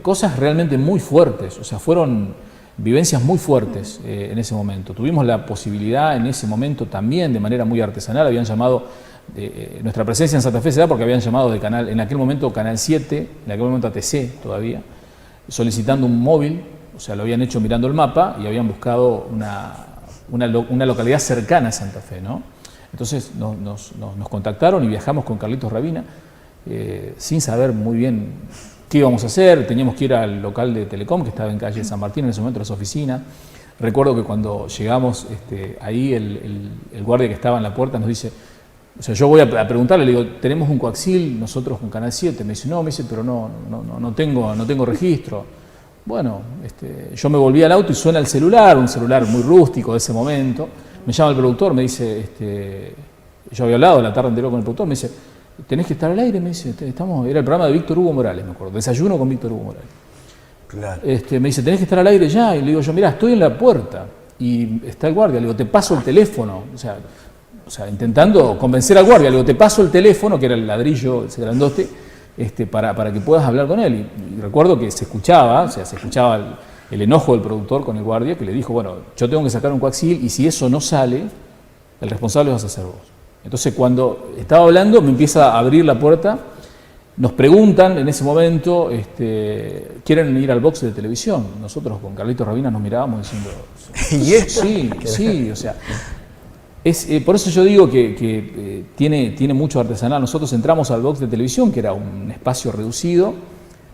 Cosas realmente muy fuertes, o sea, fueron vivencias muy fuertes en ese momento. Tuvimos la posibilidad en ese momento también, de manera muy artesanal, habían llamado, nuestra presencia en Santa Fe se da porque habían llamado de canal, en aquel momento Canal 7, en aquel momento ATC todavía, solicitando un móvil, o sea, lo habían hecho mirando el mapa y habían buscado una localidad cercana a Santa Fe, ¿no? Entonces nos contactaron y viajamos con Carlitos Rabina sin saber muy bien qué íbamos a hacer. Teníamos que ir al local de Telecom, que estaba en calle San Martín, en ese momento las oficinas. Recuerdo que cuando llegamos ahí el guardia que estaba en la puerta nos dice, o sea, yo voy a preguntarle, le digo, tenemos un coaxil nosotros con Canal 7. Me dice, pero no tengo registro. Bueno, yo me volví al auto y suena el celular, un celular muy rústico de ese momento. Me llama el productor, me dice, yo había hablado la tarde anterior con el productor, me dice, tenés que estar al aire, me dice, era el programa de Víctor Hugo Morales, me acuerdo, Desayuno con Víctor Hugo Morales. Claro. Me dice, tenés que estar al aire ya. Y le digo yo, mirá, estoy en la puerta y está el guardia. Le digo, te paso el teléfono. O sea, intentando convencer al guardia. Le digo, te paso el teléfono, que era el ladrillo, ese grandote, para que puedas hablar con él. Y recuerdo que se escuchaba el enojo del productor con el guardia, que le dijo, bueno, yo tengo que sacar un coaxil y si eso no sale, el responsable vas a ser vos. Entonces, cuando estaba hablando, me empieza a abrir la puerta. Nos preguntan en ese momento, ¿quieren ir al box de televisión? Nosotros con Carlito Rabina nos mirábamos diciendo, ¿y esto? Sí, o sea, por eso yo digo que tiene mucho artesanal. Nosotros entramos al box de televisión, que era un espacio reducido,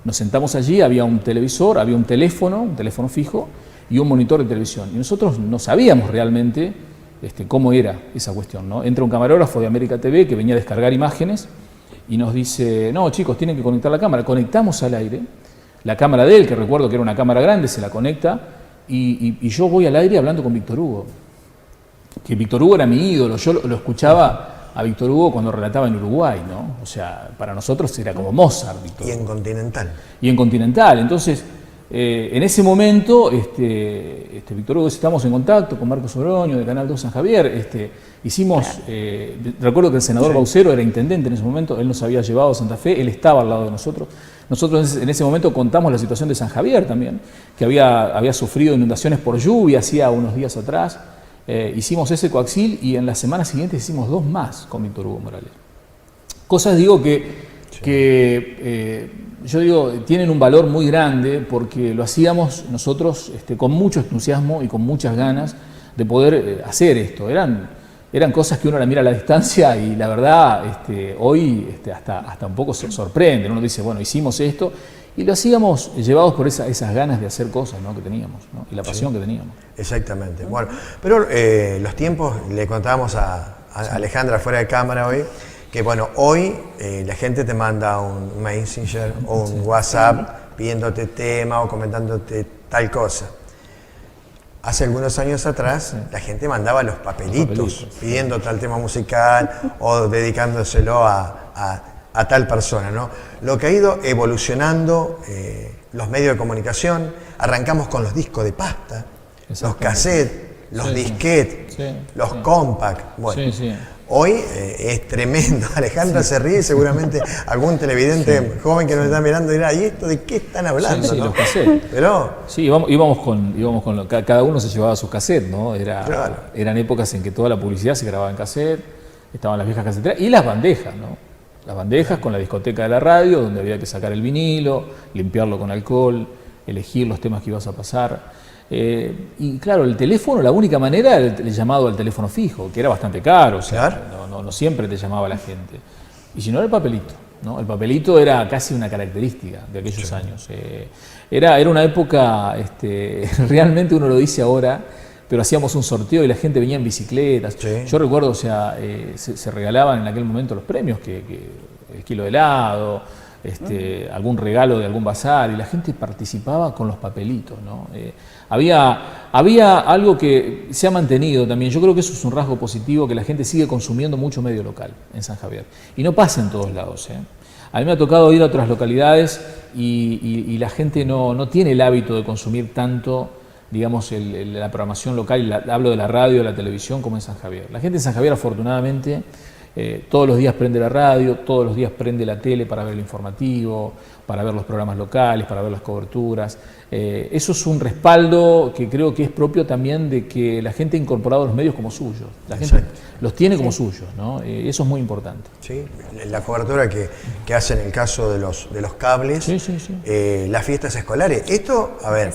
nos sentamos allí, había un televisor, había un teléfono fijo y un monitor de televisión. Y nosotros no sabíamos realmente cómo era esa cuestión, ¿no? Entra un camarógrafo de América TV que venía a descargar imágenes y nos dice, no chicos, tienen que conectar la cámara. Conectamos al aire, la cámara de él, que recuerdo que era una cámara grande, se la conecta y yo voy al aire hablando con Víctor Hugo. Que Víctor Hugo era mi ídolo, yo lo escuchaba a Víctor Hugo cuando relataba en Uruguay, ¿no? O sea, para nosotros era como Mozart, Víctor Hugo. Y en Continental. Y en Continental. Entonces, en ese momento, Víctor Hugo, estamos en contacto con Marcos Oroño de Canal 2 San Javier. Hicimos, recuerdo que el senador Baucero era intendente en ese momento, él nos había llevado a Santa Fe, él estaba al lado de nosotros. Nosotros en ese momento contamos la situación de San Javier también, que había sufrido inundaciones por lluvia hacía unos días atrás. Hicimos ese coaxil y en las semanas siguientes hicimos 2 más con Víctor Hugo Morales. Cosas, digo, yo digo, tienen un valor muy grande porque lo hacíamos nosotros con mucho entusiasmo y con muchas ganas de poder hacer esto. Eran cosas que uno la mira a la distancia y la verdad hoy hasta un poco se sorprende. Uno dice, bueno, hicimos esto y lo hacíamos llevados por esas ganas de hacer cosas, ¿no? que teníamos, ¿no? Y la pasión que teníamos. Exactamente. Bueno, pero los tiempos, le contábamos a Alejandra fuera de cámara hoy, que bueno, hoy la gente te manda un Messenger o un WhatsApp pidiéndote tema o comentándote tal cosa. Hace algunos años atrás la gente mandaba los papelitos pidiendo tal tema musical o dedicándoselo a tal persona, ¿no? Lo que ha ido evolucionando los medios de comunicación, arrancamos con los discos de pasta, los cassettes, los disquetes, los compact. Bueno, hoy es tremendo. Alejandra se ríe, seguramente algún televidente joven que nos está mirando dirá, ¿y esto de qué están hablando? Sí, ¿no? los cassettes. Pero sí, íbamos con cada uno se llevaba su cassette, ¿no? Claro. Eran épocas en que toda la publicidad se grababa en cassette, estaban las viejas caseteras y las bandejas, ¿no? Las bandejas con la discoteca de la radio, donde había que sacar el vinilo, limpiarlo con alcohol, elegir los temas que ibas a pasar. Y claro, el teléfono, la única manera era el llamado al teléfono fijo, que era bastante caro, o sea, claro. no siempre te llamaba la gente. Y si no, era el papelito, ¿no? El papelito era casi una característica de aquellos años. Era una época, realmente uno lo dice ahora, pero hacíamos un sorteo y la gente venía en bicicletas. Sí. Yo recuerdo, o sea, se regalaban en aquel momento los premios, que el kilo de helado, algún regalo de algún bazar, y la gente participaba con los papelitos, ¿no? Había algo que se ha mantenido también. Yo creo que eso es un rasgo positivo, que la gente sigue consumiendo mucho medio local en San Javier. Y no pasa en todos lados, ¿eh? A mí me ha tocado ir a otras localidades y la gente no tiene el hábito de consumir tanto, digamos, la programación local, hablo de la radio, de la televisión, como en San Javier. La gente en San Javier, afortunadamente, todos los días prende la radio, todos los días prende la tele para ver el informativo, para ver los programas locales, para ver las coberturas. Eso es un respaldo que creo que es propio también de que la gente ha incorporado los medios como suyos. La gente los tiene como suyos, ¿no? Eso es muy importante. Sí, la cobertura que hace en el caso de los cables, las fiestas escolares. Esto, a ver,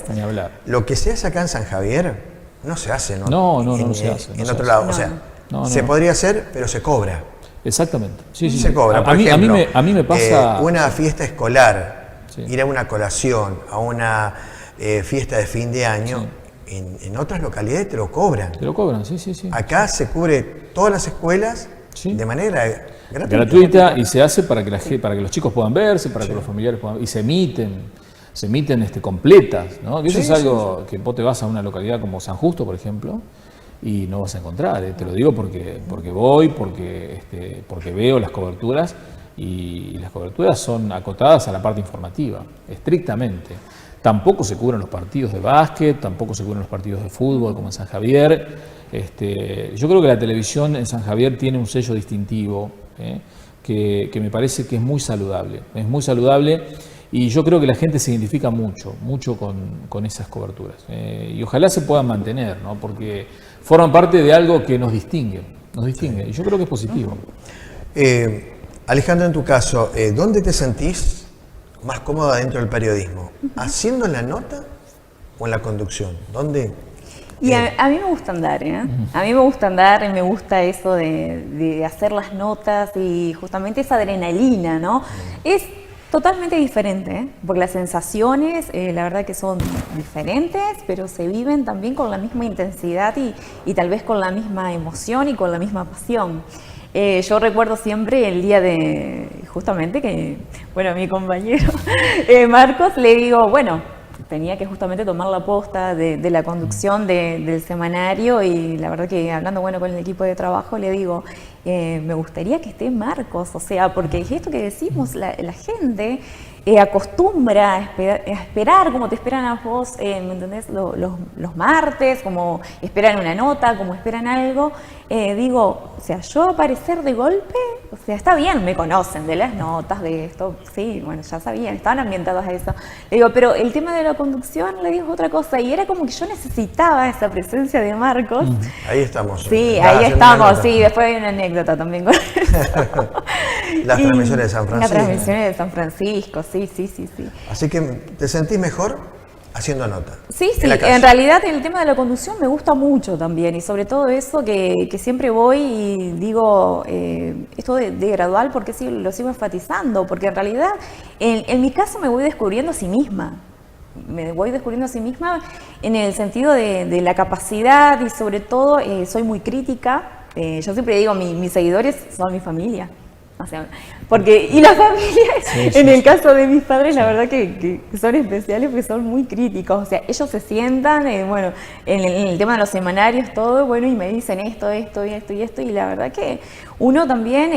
lo que se hace acá en San Javier no se hace, ¿no? No se hace. En otro lado, o sea, se podría hacer, pero se cobra. Exactamente. Se cobra. Por ejemplo, a mí me pasa una fiesta escolar, ir a una colación, a una fiesta de fin de año, en otras localidades te lo cobran. Te lo cobran, sí. Acá se cubre todas las escuelas de manera gratuita y se hace para que los chicos puedan verse, para que los familiares puedan, y se emiten completas, ¿no? Eso es algo que vos te vas a una localidad como San Justo, por ejemplo, y no vas a encontrar, te lo digo porque voy, porque veo las coberturas y las coberturas son acotadas a la parte informativa, estrictamente. Tampoco se cubren los partidos de básquet, tampoco se cubren los partidos de fútbol como en San Javier. Yo creo que la televisión en San Javier tiene un sello distintivo, que me parece que es muy saludable. Es muy saludable y yo creo que la gente se identifica mucho con esas coberturas. Y ojalá se puedan mantener, ¿no? Porque forman parte de algo que nos distingue. Y yo creo que es positivo. Alejandra, en tu caso, ¿dónde te sentís más cómoda dentro del periodismo? ¿Haciendo la nota o en la conducción? ¿Dónde? Y a mí me gusta andar, ¿eh? A mí me gusta andar y me gusta eso de hacer las notas y justamente esa adrenalina, ¿no? Es totalmente diferente, ¿eh? Porque las sensaciones, la verdad que son diferentes, pero se viven también con la misma intensidad y tal vez con la misma emoción y con la misma pasión. Yo recuerdo siempre el día de, justamente que, bueno, a mi compañero Marcos le digo, bueno, tenía que justamente tomar la posta de la conducción del semanario y la verdad que hablando bueno con el equipo de trabajo le digo, me gustaría que esté Marcos, o sea, porque es esto que decimos, la gente acostumbra a esperar como te esperan a vos, ¿me entendés? Los martes, como esperan una nota, como esperan algo. Digo, o sea, yo aparecer de golpe, o sea, está bien, me conocen de las notas, de esto, sí, bueno, ya sabían, estaban ambientados a eso. Le digo, pero el tema de la conducción, le digo, es otra cosa, y era como que yo necesitaba esa presencia de Marcos. Ahí estamos. Sí, ahí estamos, sí, después hay una anécdota también con eso. Las transmisiones de San Francisco. Las transmisiones de San Francisco, sí. Así que, ¿te sentís mejor haciendo nota? Sí, en realidad el tema de la conducción me gusta mucho también y sobre todo eso que siempre voy y digo esto de gradual porque sí, lo sigo enfatizando, porque en realidad en mi caso me voy descubriendo a sí misma. Me voy descubriendo a sí misma en el sentido de la capacidad y sobre todo soy muy crítica. Yo siempre digo, mis seguidores son mi familia. O sea, y la familia, en el caso de mis padres, la verdad que son especiales porque son muy críticos. O sea, ellos se sientan, bueno, en el tema de los semanarios, todo, bueno, y me dicen esto, y la verdad que uno también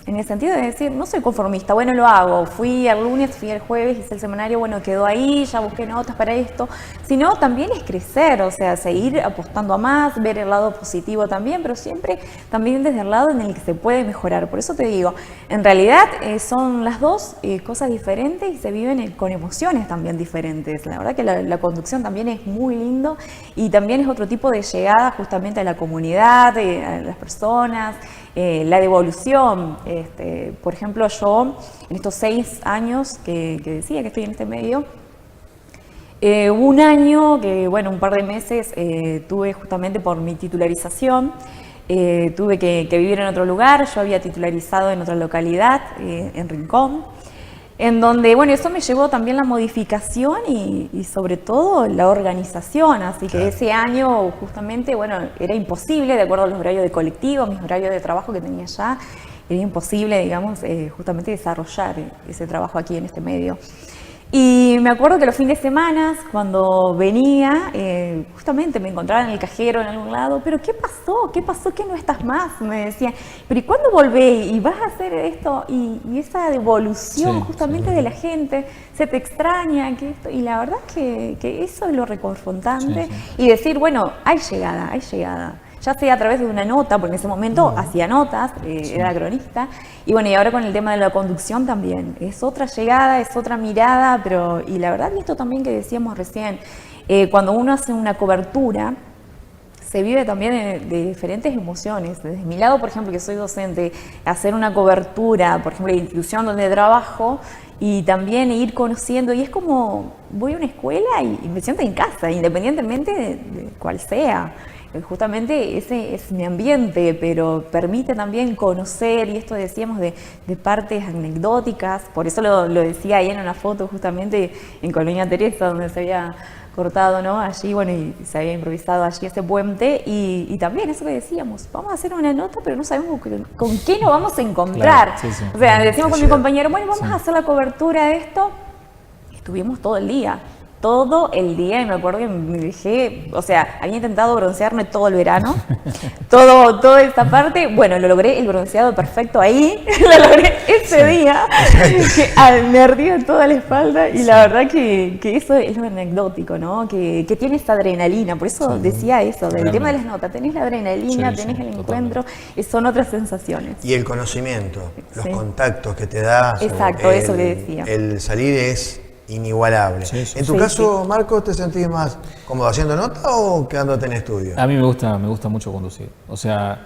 en el sentido de decir, no soy conformista, bueno, lo hago, fui el lunes, fui el jueves, hice el semanario, bueno, quedó ahí, ya busqué notas para esto, sino también es crecer, o sea, seguir apostando a más, ver el lado positivo también, pero siempre también desde el lado en el que se puede mejorar. Por eso te digo, en realidad son las dos cosas diferentes y se viven con emociones también diferentes. La verdad que la conducción también es muy lindo y también es otro tipo de llegada justamente a la comunidad, a las personas, la devolución. Por ejemplo, yo en estos 6 años que decía que estoy en este medio, hubo un año que, bueno, un par de meses tuve justamente por mi titularización, tuve que vivir en otro lugar. Yo había titularizado en otra localidad, en Rincón, en donde, bueno, eso me llevó también la modificación y sobre todo la organización, así que ese año justamente, bueno, era imposible, de acuerdo a los horarios de colectivo, mis horarios de trabajo que tenía ya, era imposible, digamos, justamente desarrollar ese trabajo aquí en este medio. Y me acuerdo que los fines de semana, cuando venía, justamente me encontraba en el cajero en algún lado, pero ¿qué pasó? ¿Qué pasó que no estás más? Me decían, pero ¿y cuándo volvés? ¿Y vas a hacer esto? Y esa devolución justamente de la gente, se te extraña, que esto, y la verdad que eso es lo reconfortante. Y decir, bueno, hay llegada. Ya sea a través de una nota, porque en ese momento hacía notas, era cronista, y bueno, y ahora con el tema de la conducción también, es otra llegada, es otra mirada, y la verdad, y esto también que decíamos recién, cuando uno hace una cobertura, se vive también de diferentes emociones. Desde mi lado, por ejemplo, que soy docente, hacer una cobertura, por ejemplo, de la institución donde trabajo, y también ir conociendo, y es como, voy a una escuela y me siento en casa, independientemente de cuál sea. Justamente ese es mi ambiente, pero permite también conocer, y esto decíamos de partes anecdóticas, por eso lo decía ahí en una foto justamente en Colonia Teresa, donde se había cortado, ¿no? Allí, bueno, y se había improvisado allí ese puente, y también eso que decíamos, vamos a hacer una nota, pero no sabemos con qué nos vamos a encontrar. Claro, o sea, decimos con mi compañero, bueno, vamos a hacer la cobertura de esto, y estuvimos todo el día. todo el día y me acuerdo que me dejé, o sea, había intentado broncearme todo el verano, toda esta parte, bueno, lo logré, el bronceado perfecto ahí, lo logré ese día, que me ardía toda la espalda y la verdad que eso es lo anecdótico, ¿no? Que tiene esta adrenalina, por eso decía eso, del tema de las notas, tenés la adrenalina, tenés el encuentro, son otras sensaciones. Y el conocimiento, los contactos que te da. Exacto, eso le decía. El salir es inigualable. En tu caso, Marcos, ¿te sentís más cómodo haciendo nota o quedándote en estudio? A mí me gusta mucho conducir. O sea,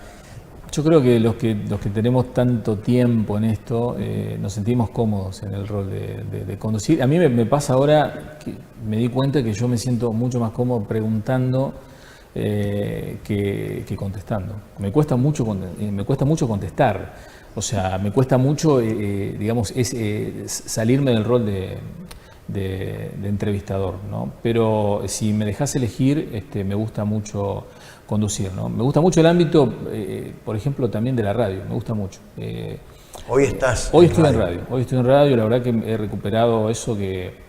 yo creo que los que tenemos tanto tiempo en esto, nos sentimos cómodos en el rol de conducir. A mí me pasa ahora que me di cuenta que yo me siento mucho más cómodo preguntando que contestando. Me cuesta mucho contestar. O sea, me cuesta mucho, digamos, salirme del rol de entrevistador, ¿no? Pero si me dejas elegir, me gusta mucho conducir, ¿no? Me gusta mucho el ámbito, por ejemplo, también de la radio, me gusta mucho. Hoy estás. Hoy estoy en radio, la verdad que he recuperado eso que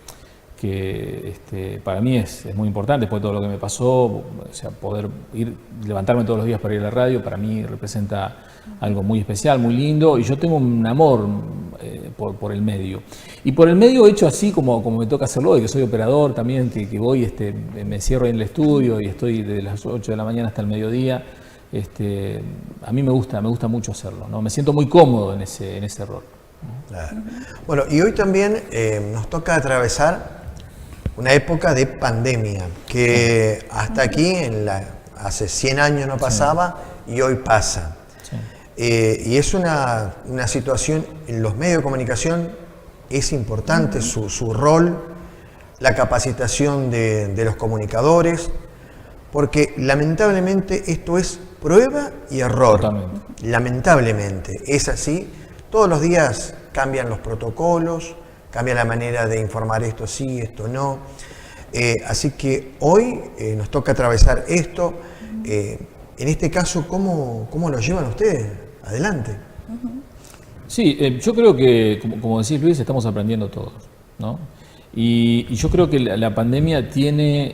para mí es muy importante, después de todo lo que me pasó, o sea, poder levantarme todos los días para ir a la radio, para mí representa algo muy especial, muy lindo, y yo tengo un amor por el medio. Y por el medio hecho así como me toca hacerlo hoy, que soy operador también, que voy, me cierro en el estudio y estoy de las 8 de la mañana hasta el mediodía. A mí me gusta mucho hacerlo, ¿no? Me siento muy cómodo en ese rol. Claro. Bueno, y hoy también nos toca atravesar una época de pandemia, que hasta aquí, hace 100 años no pasaba y hoy pasa. Sí. Y es una situación, en los medios de comunicación es importante su rol, la capacitación de los comunicadores, porque lamentablemente esto es prueba y error. Totalmente. Lamentablemente, es así. Todos los días cambian los protocolos, cambia la manera de informar, esto sí, esto no. Así que hoy nos toca atravesar esto. En este caso, ¿cómo lo llevan ustedes adelante? Sí, yo creo que, como decís Luis, estamos aprendiendo todos, ¿no? Y yo creo que la pandemia tiene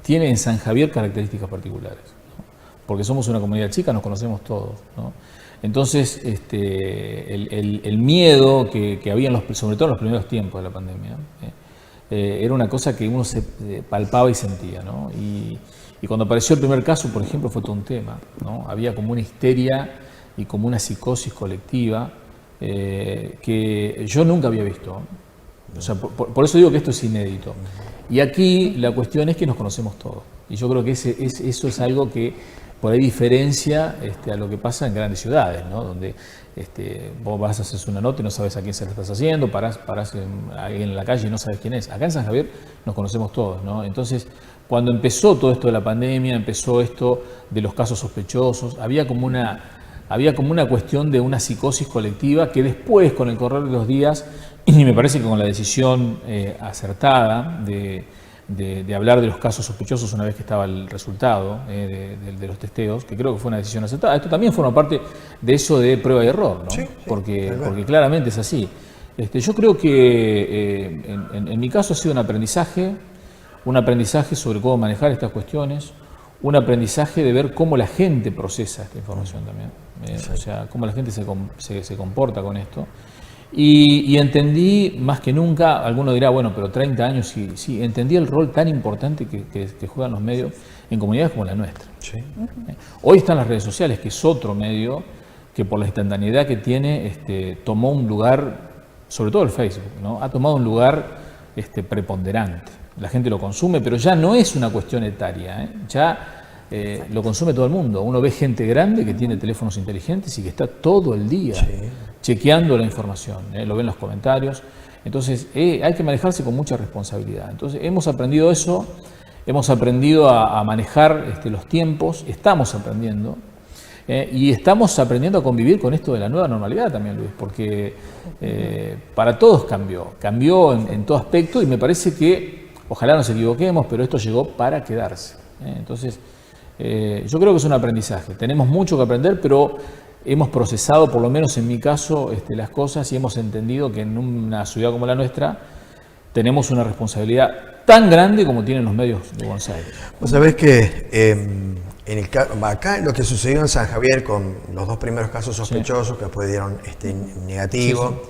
en San Javier características particulares, ¿no? Porque somos una comunidad chica, nos conocemos todos, ¿no? Entonces, el miedo que había, sobre todo en los primeros tiempos de la pandemia, era una cosa que uno se palpaba y sentía, ¿no? Y cuando apareció el primer caso, por ejemplo, fue todo un tema, ¿no? Había como una histeria y como una psicosis colectiva que yo nunca había visto. O sea, por eso digo que esto es inédito. Y aquí la cuestión es que nos conocemos todos. Y yo creo que eso es algo que por ahí diferencia a lo que pasa en grandes ciudades, ¿no? Donde vos vas a hacer una nota y no sabes a quién se la estás haciendo, parás en la calle y no sabes quién es. Acá en San Javier nos conocemos todos, ¿no? Entonces, cuando empezó todo esto de la pandemia, empezó esto de los casos sospechosos, había como una cuestión de una psicosis colectiva que después, con el correr de los días, y me parece que con la decisión acertada de hablar de los casos sospechosos una vez que estaba el resultado de los testeos, que creo que fue una decisión acertada. Esto también forma parte de eso de prueba y error, ¿no? Sí, porque claramente es así. Yo creo que en mi caso ha sido un aprendizaje sobre cómo manejar estas cuestiones, un aprendizaje de ver cómo la gente procesa esta información también, o sea, cómo la gente se comporta con esto. Y entendí más que nunca, alguno dirá, bueno, pero 30 años, sí, entendí el rol tan importante que juegan los medios en comunidades como la nuestra. Sí. Hoy están las redes sociales, que es otro medio que por la instantaneidad que tiene, tomó un lugar, sobre todo el Facebook, ¿no? Ha tomado un lugar preponderante. La gente lo consume, pero ya no es una cuestión etaria, ya lo consume todo el mundo. Uno ve gente grande que tiene teléfonos inteligentes y que está todo el día chequeando la información, lo ven en los comentarios. Entonces hay que manejarse con mucha responsabilidad. Entonces hemos aprendido eso, hemos aprendido a manejar los tiempos, estamos aprendiendo y estamos aprendiendo a convivir con esto de la nueva normalidad también, Luis, porque para todos cambió en todo aspecto y me parece que, ojalá nos equivoquemos, pero esto llegó para quedarse. Entonces yo creo que es un aprendizaje, tenemos mucho que aprender, pero hemos procesado, por lo menos en mi caso, las cosas y hemos entendido que en una ciudad como la nuestra tenemos una responsabilidad tan grande como tienen los medios de Buenos Aires. Vos sabés que acá lo que sucedió en San Javier con los 2 primeros casos sospechosos que después dieron negativo, Sí.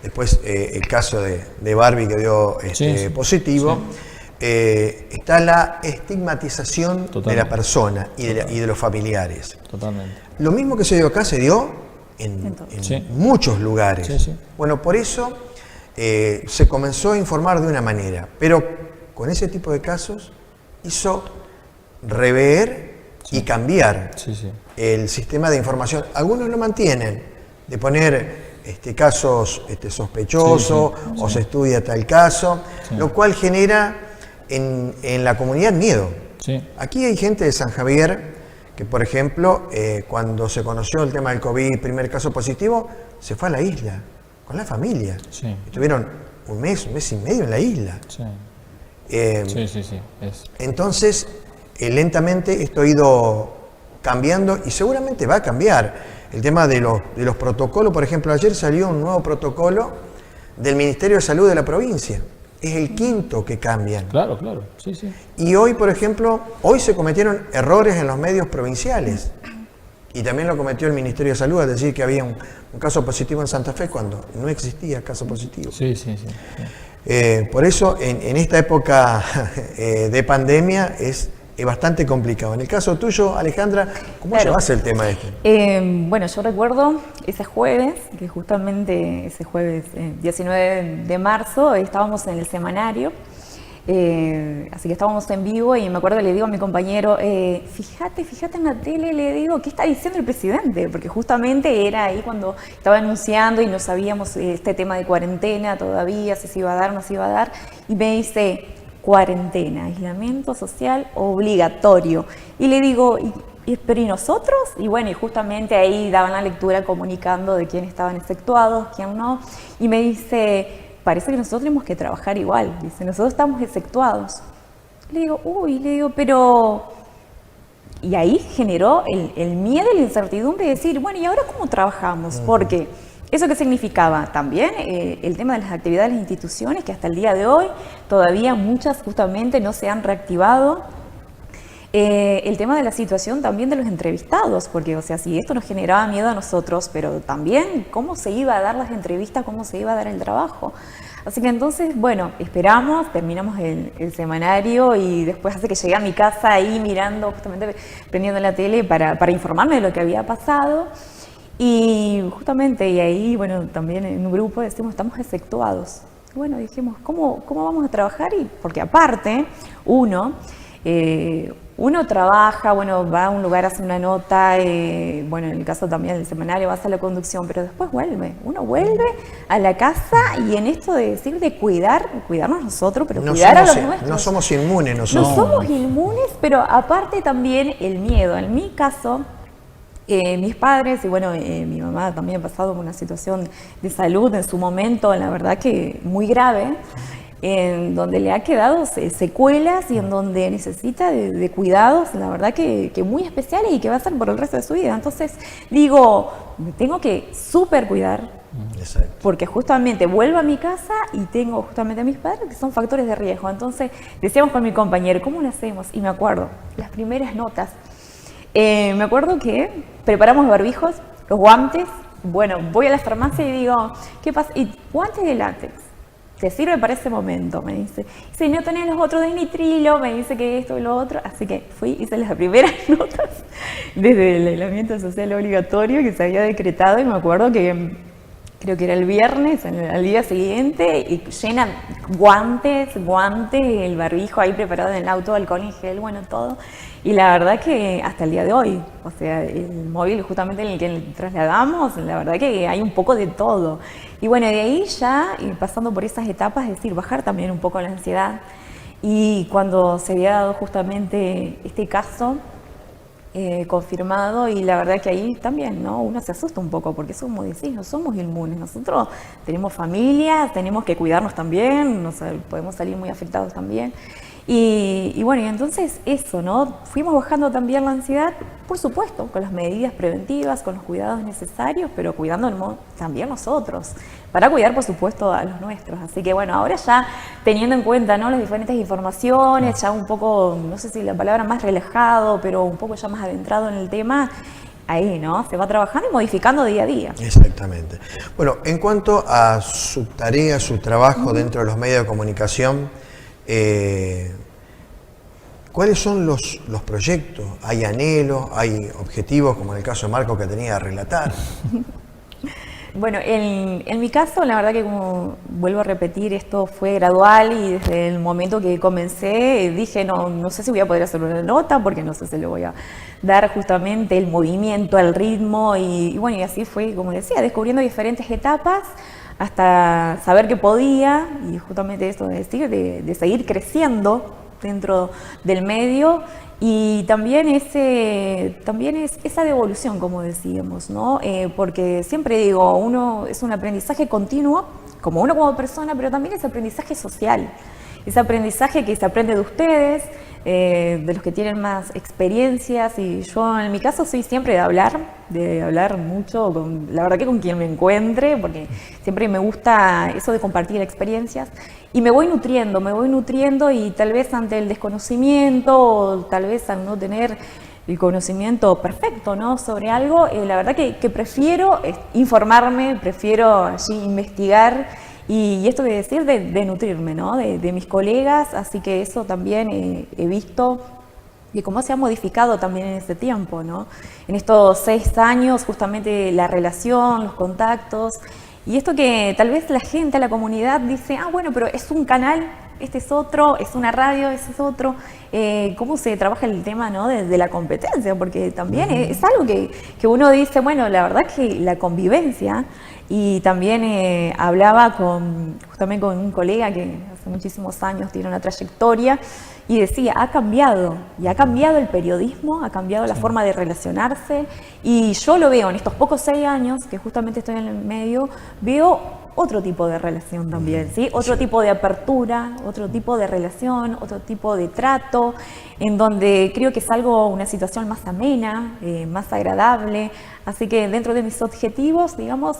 después el caso de Barbie que dio positivo, está la estigmatización de Totalmente. la persona y de los familiares. Totalmente. Lo mismo que se dio acá se dio en Sí. muchos lugares. Sí, sí. Bueno, por eso se comenzó a informar de una manera, pero con ese tipo de casos hizo rever y cambiar Sí, sí. el sistema de información. Algunos lo mantienen, de poner casos sospechosos o se estudia tal caso, lo cual genera en la comunidad miedo. Sí. Aquí hay gente de San Javier que, por ejemplo, cuando se conoció el tema del COVID, primer caso positivo, se fue a la isla con la familia. Sí. Estuvieron un mes y medio en la isla. Sí. Sí. Entonces, lentamente esto ha ido cambiando y seguramente va a cambiar. El tema de los protocolos, por ejemplo, ayer salió un nuevo protocolo del Ministerio de Salud de la provincia. Es el 5º que cambian. Claro. Sí. Y hoy, por ejemplo, hoy se cometieron errores en los medios provinciales. Y también lo cometió el Ministerio de Salud, al decir que había un caso positivo en Santa Fe cuando no existía caso positivo. Sí. Por eso, en esta época de pandemia es bastante complicado. En el caso tuyo, Alejandra, ¿cómo llevas el tema este? Bueno, yo recuerdo ese jueves, que justamente ese jueves 19 de marzo estábamos en el semanario, así que estábamos en vivo y me acuerdo, le digo a mi compañero, fíjate en la tele, le digo, ¿qué está diciendo el presidente? Porque justamente era ahí cuando estaba anunciando y no sabíamos este tema de cuarentena todavía, si se iba a dar o no se iba a dar, y me dice, cuarentena, aislamiento social obligatorio. Y le digo, ¿pero y nosotros? Y bueno, y justamente ahí daban la lectura comunicando de quién estaban exceptuados, quién no, y me dice, parece que nosotros tenemos que trabajar igual, dice, nosotros estamos exceptuados. Le digo, pero... Y ahí generó el miedo y la incertidumbre de decir, bueno, ¿y ahora cómo trabajamos? Porque ¿eso qué significaba? También el tema de las actividades de las instituciones, que hasta el día de hoy todavía muchas justamente no se han reactivado. El tema de la situación también de los entrevistados, porque, o sea, si esto nos generaba miedo a nosotros, pero también cómo se iba a dar las entrevistas, cómo se iba a dar el trabajo. Así que entonces, bueno, esperamos, terminamos el semanario y después hace que llegué a mi casa ahí mirando, justamente prendiendo la tele para informarme de lo que había pasado. Y justamente, y ahí, bueno, también en un grupo decimos, estamos exceptuados. Y bueno, dijimos, ¿cómo vamos a trabajar? Y porque aparte, uno trabaja, bueno, va a un lugar, hace una nota, bueno, en el caso también del semanario, va a hacer la conducción, pero después uno vuelve a la casa y en esto de decir, de cuidarnos nosotros, pero cuidar a los nuestros. No somos inmunes nosotros. No somos inmunes, pero aparte también el miedo. En mi caso, mis padres y bueno, mi mamá también ha pasado por una situación de salud en su momento, la verdad que muy grave, en donde le ha quedado secuelas y en donde necesita de cuidados, la verdad que muy especiales y que va a ser por el resto de su vida. Entonces digo, me tengo que súper cuidar. Exacto. Porque justamente vuelvo a mi casa y tengo justamente a mis padres que son factores de riesgo. Entonces decíamos con mi compañero, ¿cómo lo hacemos? Y me acuerdo, las primeras notas. Me acuerdo que preparamos barbijos, los guantes. Bueno, voy a la farmacia y digo, ¿qué pasa? Y guantes de látex. ¿Te sirve para ese momento? Me dice. Si no tenés los otros de nitrilo, me dice que esto y lo otro. Así que hice las primeras notas desde el aislamiento social obligatorio que se había decretado. Y me acuerdo que creo que era el viernes, al día siguiente, y llena guantes, el barbijo ahí preparado en el auto, alcohol en gel, bueno, todo. Y la verdad que hasta el día de hoy, o sea, el móvil justamente en el que trasladamos, la verdad que hay un poco de todo. Y bueno, de ahí ya, pasando por esas etapas, es decir, bajar también un poco la ansiedad. Y cuando se había dado justamente este caso confirmado, y la verdad que ahí también, ¿no? Uno se asusta un poco, porque eso, como decís, no somos inmunes. Nosotros tenemos familia, tenemos que cuidarnos también, podemos salir muy afectados también. Y bueno, y entonces eso, ¿no? Fuimos bajando también la ansiedad, por supuesto, con las medidas preventivas, con los cuidados necesarios, pero cuidándonos también nosotros, para cuidar, por supuesto, a los nuestros. Así que bueno, ahora ya teniendo en cuenta, ¿no?, las diferentes informaciones, ya un poco, no sé si la palabra más relajado, pero un poco ya más adentrado en el tema, ahí, ¿no? Se va trabajando y modificando día a día. Exactamente. Bueno, en cuanto a su tarea, su trabajo dentro de los medios de comunicación, ¿cuáles son los proyectos? ¿Hay anhelos? ¿Hay objetivos, como en el caso de Marco que tenía que relatar? Bueno, en mi caso, la verdad que, como vuelvo a repetir, esto fue gradual y desde el momento que comencé dije, no sé si voy a poder hacer una nota porque no sé si le voy a dar justamente el movimiento, el ritmo y bueno, y así fue, como decía, descubriendo diferentes etapas hasta saber que podía, y justamente esto de decir, de seguir creciendo dentro del medio, y también es esa devolución, como decíamos, ¿no? Porque siempre digo, uno es un aprendizaje continuo, como uno como persona, pero también es aprendizaje social, ese aprendizaje que se aprende de ustedes, de los que tienen más experiencias, y yo en mi caso soy siempre de hablar mucho, la verdad que con quien me encuentre, porque siempre me gusta eso de compartir experiencias, y me voy nutriendo y tal vez ante el desconocimiento, o tal vez al no tener el conocimiento perfecto, ¿no?, sobre algo, la verdad que prefiero informarme, prefiero allí investigar. Y esto de decir, de nutrirme, ¿no?, de mis colegas, así que eso también he visto y cómo se ha modificado también en este tiempo, ¿no? En estos 6 años, justamente la relación, los contactos, y esto que tal vez la gente, la comunidad dice, bueno, pero es un canal, este es otro, es una radio, ese es otro. ¿Cómo se trabaja el tema, ¿no?, de la competencia? Porque también es algo que uno dice, bueno, la verdad que la convivencia. Y también hablaba justamente con un colega que hace muchísimos años tiene una trayectoria y decía, ha cambiado el periodismo, ha cambiado la forma de relacionarse, y yo lo veo en estos pocos 6 años que justamente estoy en el medio, veo otro tipo de relación también, ¿sí? Otro tipo de apertura, otro tipo de relación, otro tipo de trato, en donde creo que es una situación más amena, más agradable. Así que dentro de mis objetivos, digamos,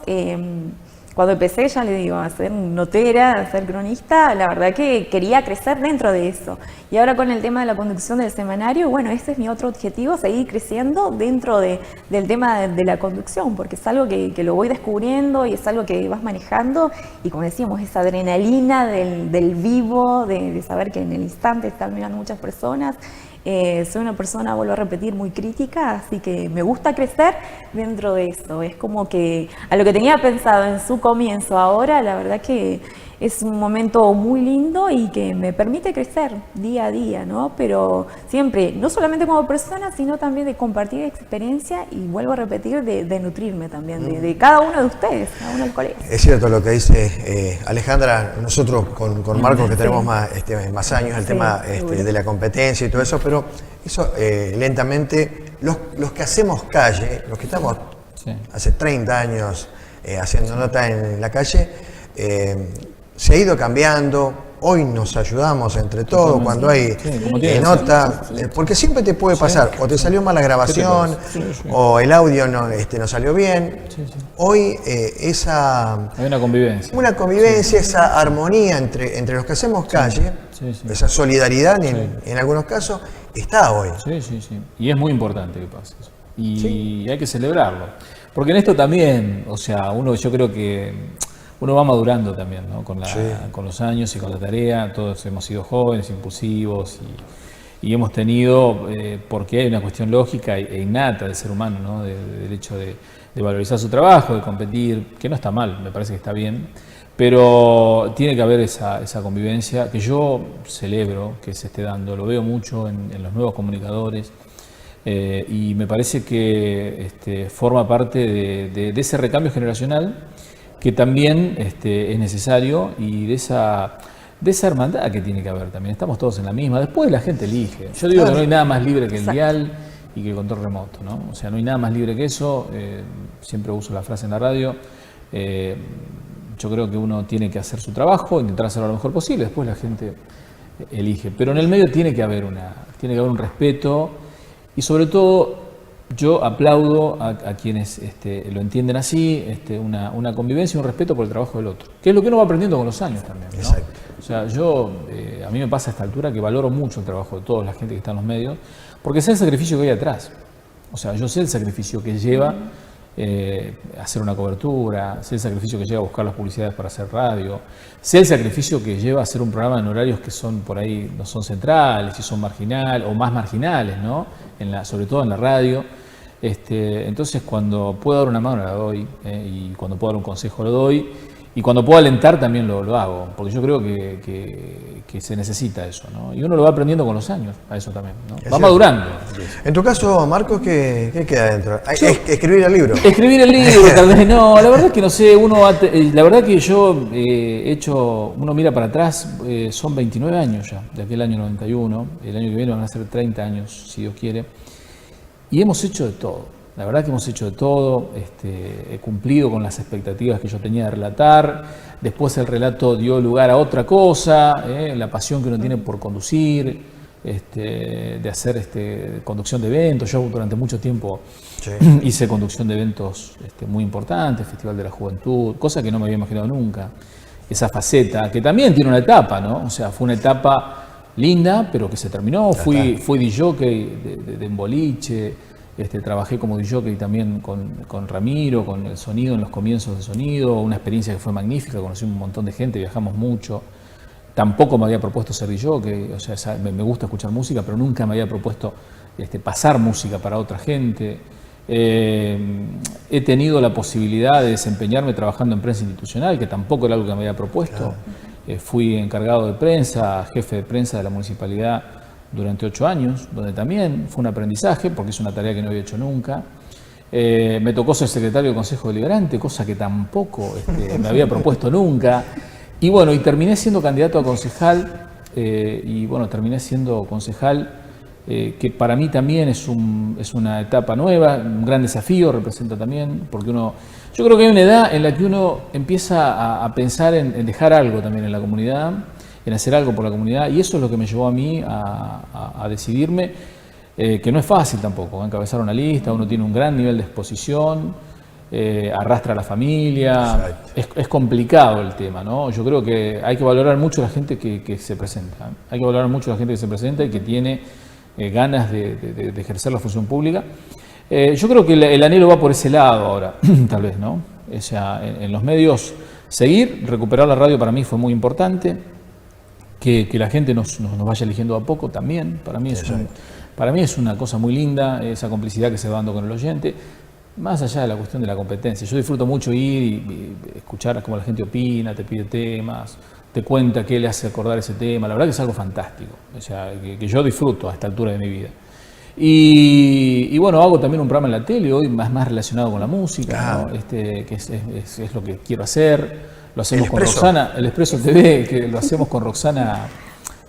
cuando empecé, ya le digo, a ser notera, a ser cronista, la verdad que quería crecer dentro de eso. Y ahora con el tema de la conducción del semanario, bueno, ese es mi otro objetivo, seguir creciendo dentro del tema de la conducción, porque es algo que lo voy descubriendo y es algo que vas manejando, y como decíamos, esa adrenalina del vivo, de saber que en el instante están mirando muchas personas. Soy una persona, vuelvo a repetir, muy crítica, así que me gusta crecer dentro de eso. Es como que a lo que tenía pensado en su comienzo ahora, la verdad que es un momento muy lindo y que me permite crecer día a día, ¿no? Pero siempre, no solamente como persona, sino también de compartir experiencia y, vuelvo a repetir, de nutrirme también, de cada uno de ustedes, cada uno de los colegas. Es cierto lo que dice Alejandra, nosotros con Marcos que tenemos más años, el tema de la competencia y todo eso, pero eso lentamente, los que hacemos calle, los que estamos hace 30 años haciendo nota en la calle, se ha ido cambiando. Hoy nos ayudamos entre todos cuando hay nota, porque siempre te puede pasar, o te salió mal la grabación, o el audio no salió bien. Hoy hay una convivencia. Una convivencia, esa armonía entre los que hacemos calle, esa solidaridad en algunos casos, está hoy. Sí. Y es muy importante que pase eso. Y hay que celebrarlo. Porque en esto también, o sea, yo creo que uno va madurando también, ¿no? Con los años y con la tarea. Todos hemos sido jóvenes, impulsivos y hemos tenido, porque hay una cuestión lógica e innata del ser humano, ¿no? Del hecho de valorizar su trabajo, de competir, que no está mal, me parece que está bien, pero tiene que haber esa convivencia que yo celebro que se esté dando. Lo veo mucho en los nuevos comunicadores. Y me parece que forma parte de ese recambio generacional que también es necesario, y de esa hermandad que tiene que haber también. Estamos todos en la misma, después la gente elige. Yo digo que no hay nada más libre que el dial y que el control remoto, ¿no? O sea, no hay nada más libre que eso. Siempre uso la frase en la radio. Yo creo que uno tiene que hacer su trabajo, intentar hacerlo lo mejor posible, después la gente elige. Pero en el medio tiene que haber un respeto y sobre todo yo aplaudo a quienes lo entienden así, una convivencia y un respeto por el trabajo del otro, que es lo que uno va aprendiendo con los años también, ¿no? Exacto. O sea, a mí me pasa a esta altura que valoro mucho el trabajo de toda la gente que está en los medios, porque sé el sacrificio que hay atrás. O sea, yo sé el sacrificio que lleva hacer una cobertura, sé el sacrificio que lleva buscar las publicidades para hacer radio, sé el sacrificio que lleva hacer un programa en horarios que son por ahí, no son centrales, y son marginales, o más marginales, ¿no? Sobre todo en la radio. Entonces, cuando puedo dar una mano la doy, y cuando puedo dar un consejo lo doy, y cuando puedo alentar también lo hago, porque yo creo que se necesita eso, ¿no? Y uno lo va aprendiendo con los años, a eso también, ¿no? Va madurando. En tu caso, Marcos, ¿qué queda dentro? Escribir el libro. Escribir el libro, tal vez no, la verdad es que no sé, la verdad que yo he hecho, uno mira para atrás, son 29 años ya, de aquel año 91, el año que viene van a ser 30 años, si Dios quiere, y hemos hecho de todo. La verdad que hemos hecho de todo, he cumplido con las expectativas que yo tenía de relatar, después el relato dio lugar a otra cosa, la pasión que uno tiene por conducir, de hacer conducción de eventos. Yo durante mucho tiempo hice conducción de eventos muy importantes, Festival de la Juventud, cosa que no me había imaginado nunca, esa faceta que también tiene una etapa, ¿no? O sea, fue una etapa linda, pero que se terminó, fui disjockey de un boliche. Trabajé como DJ también con Ramiro, con el sonido, en los comienzos del sonido, una experiencia que fue magnífica, conocí un montón de gente, viajamos mucho. Tampoco me había propuesto ser DJ, o sea, me gusta escuchar música, pero nunca me había propuesto pasar música para otra gente. He tenido la posibilidad de desempeñarme trabajando en prensa institucional, que tampoco era algo que me había propuesto. Fui encargado de prensa, jefe de prensa de la municipalidad durante 8 años, donde también fue un aprendizaje, porque es una tarea que no había hecho nunca. Me tocó ser secretario del Consejo Deliberante, cosa que tampoco me había propuesto nunca. Y bueno, y terminé siendo candidato a concejal, terminé siendo concejal, que para mí también es una etapa nueva, un gran desafío, representa también, porque yo creo que hay una edad en la que uno empieza a pensar en dejar algo también en la comunidad, en hacer algo por la comunidad, y eso es lo que me llevó a mí a decidirme, que no es fácil tampoco, encabezar una lista, uno tiene un gran nivel de exposición, arrastra a la familia, es complicado el tema, ¿no? Yo creo que hay que valorar mucho a la gente que se presenta, hay que valorar mucho a la gente que se presenta y que tiene ganas de ejercer la función pública. Yo creo que el anhelo va por ese lado ahora, tal vez, ¿no? O sea, en los medios recuperar la radio para mí fue muy importante. Que la gente nos vaya eligiendo a poco también, para mí es una cosa muy linda, esa complicidad que se va dando con el oyente, más allá de la cuestión de la competencia. Yo disfruto mucho ir y escuchar cómo la gente opina, te pide temas, te cuenta qué le hace acordar ese tema. La verdad que es algo fantástico, o sea, que yo disfruto a esta altura de mi vida. Y bueno, hago también un programa en la tele, hoy más relacionado con la música, ¿no? Que es lo que quiero hacer. Lo hacemos con Roxana, el Expreso TV, que lo hacemos con Roxana,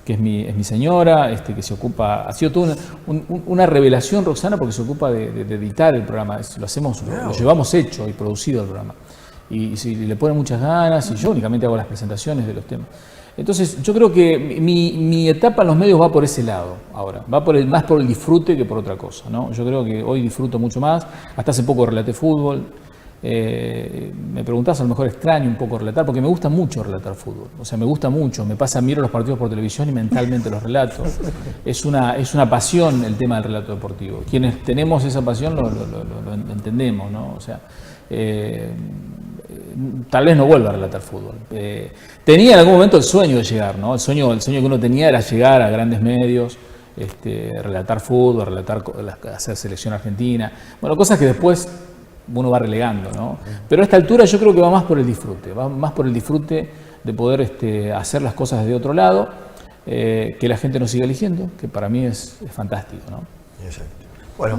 que es mi señora, que se ocupa, ha sido toda una revelación Roxana, porque se ocupa de editar el programa, lo llevamos hecho y producido el programa. Y si le ponen muchas ganas, y yo únicamente hago las presentaciones de los temas. Entonces, yo creo que mi etapa en los medios va por ese lado ahora, va más por el disfrute que por otra cosa, ¿no? Yo creo que hoy disfruto mucho más, hasta hace poco relaté fútbol. Me preguntás, a lo mejor extraño un poco relatar, porque me gusta mucho relatar fútbol, o sea, me gusta mucho, miro los partidos por televisión y mentalmente los relato. Es una pasión el tema del relato deportivo. Quienes tenemos esa pasión lo entendemos, ¿no? O sea, tal vez no vuelva a relatar fútbol. Tenía en algún momento el sueño de llegar, ¿no? El sueño que uno tenía era llegar a grandes medios, relatar fútbol, hacer selección argentina, bueno, cosas que después uno va relegando, ¿no? Pero a esta altura yo creo que va más por el disfrute, de poder hacer las cosas desde otro lado, que la gente nos siga eligiendo, que para mí es fantástico, ¿no? Exacto. Bueno,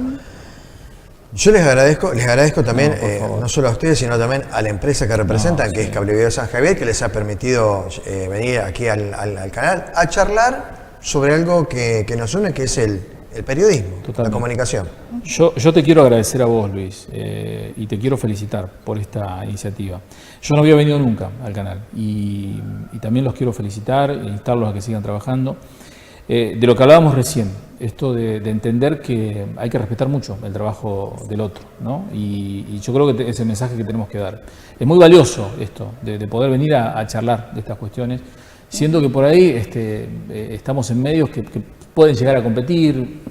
yo les agradezco también, no solo a ustedes, sino también a la empresa que representan, que es Cablevideo San Javier, que les ha permitido venir aquí al canal a charlar sobre algo que nos une, que es el el periodismo, Totalmente. la comunicación. Yo te quiero agradecer a vos, Luis, y te quiero felicitar por esta iniciativa. Yo no había venido nunca al canal y también los quiero felicitar e instarlos a que sigan trabajando. De lo que hablábamos recién, esto de entender que hay que respetar mucho el trabajo del otro, ¿no? Y yo creo que es el mensaje que tenemos que dar. Es muy valioso esto, de poder venir a charlar de estas cuestiones, siendo que por ahí estamos en medios que pueden llegar a competir.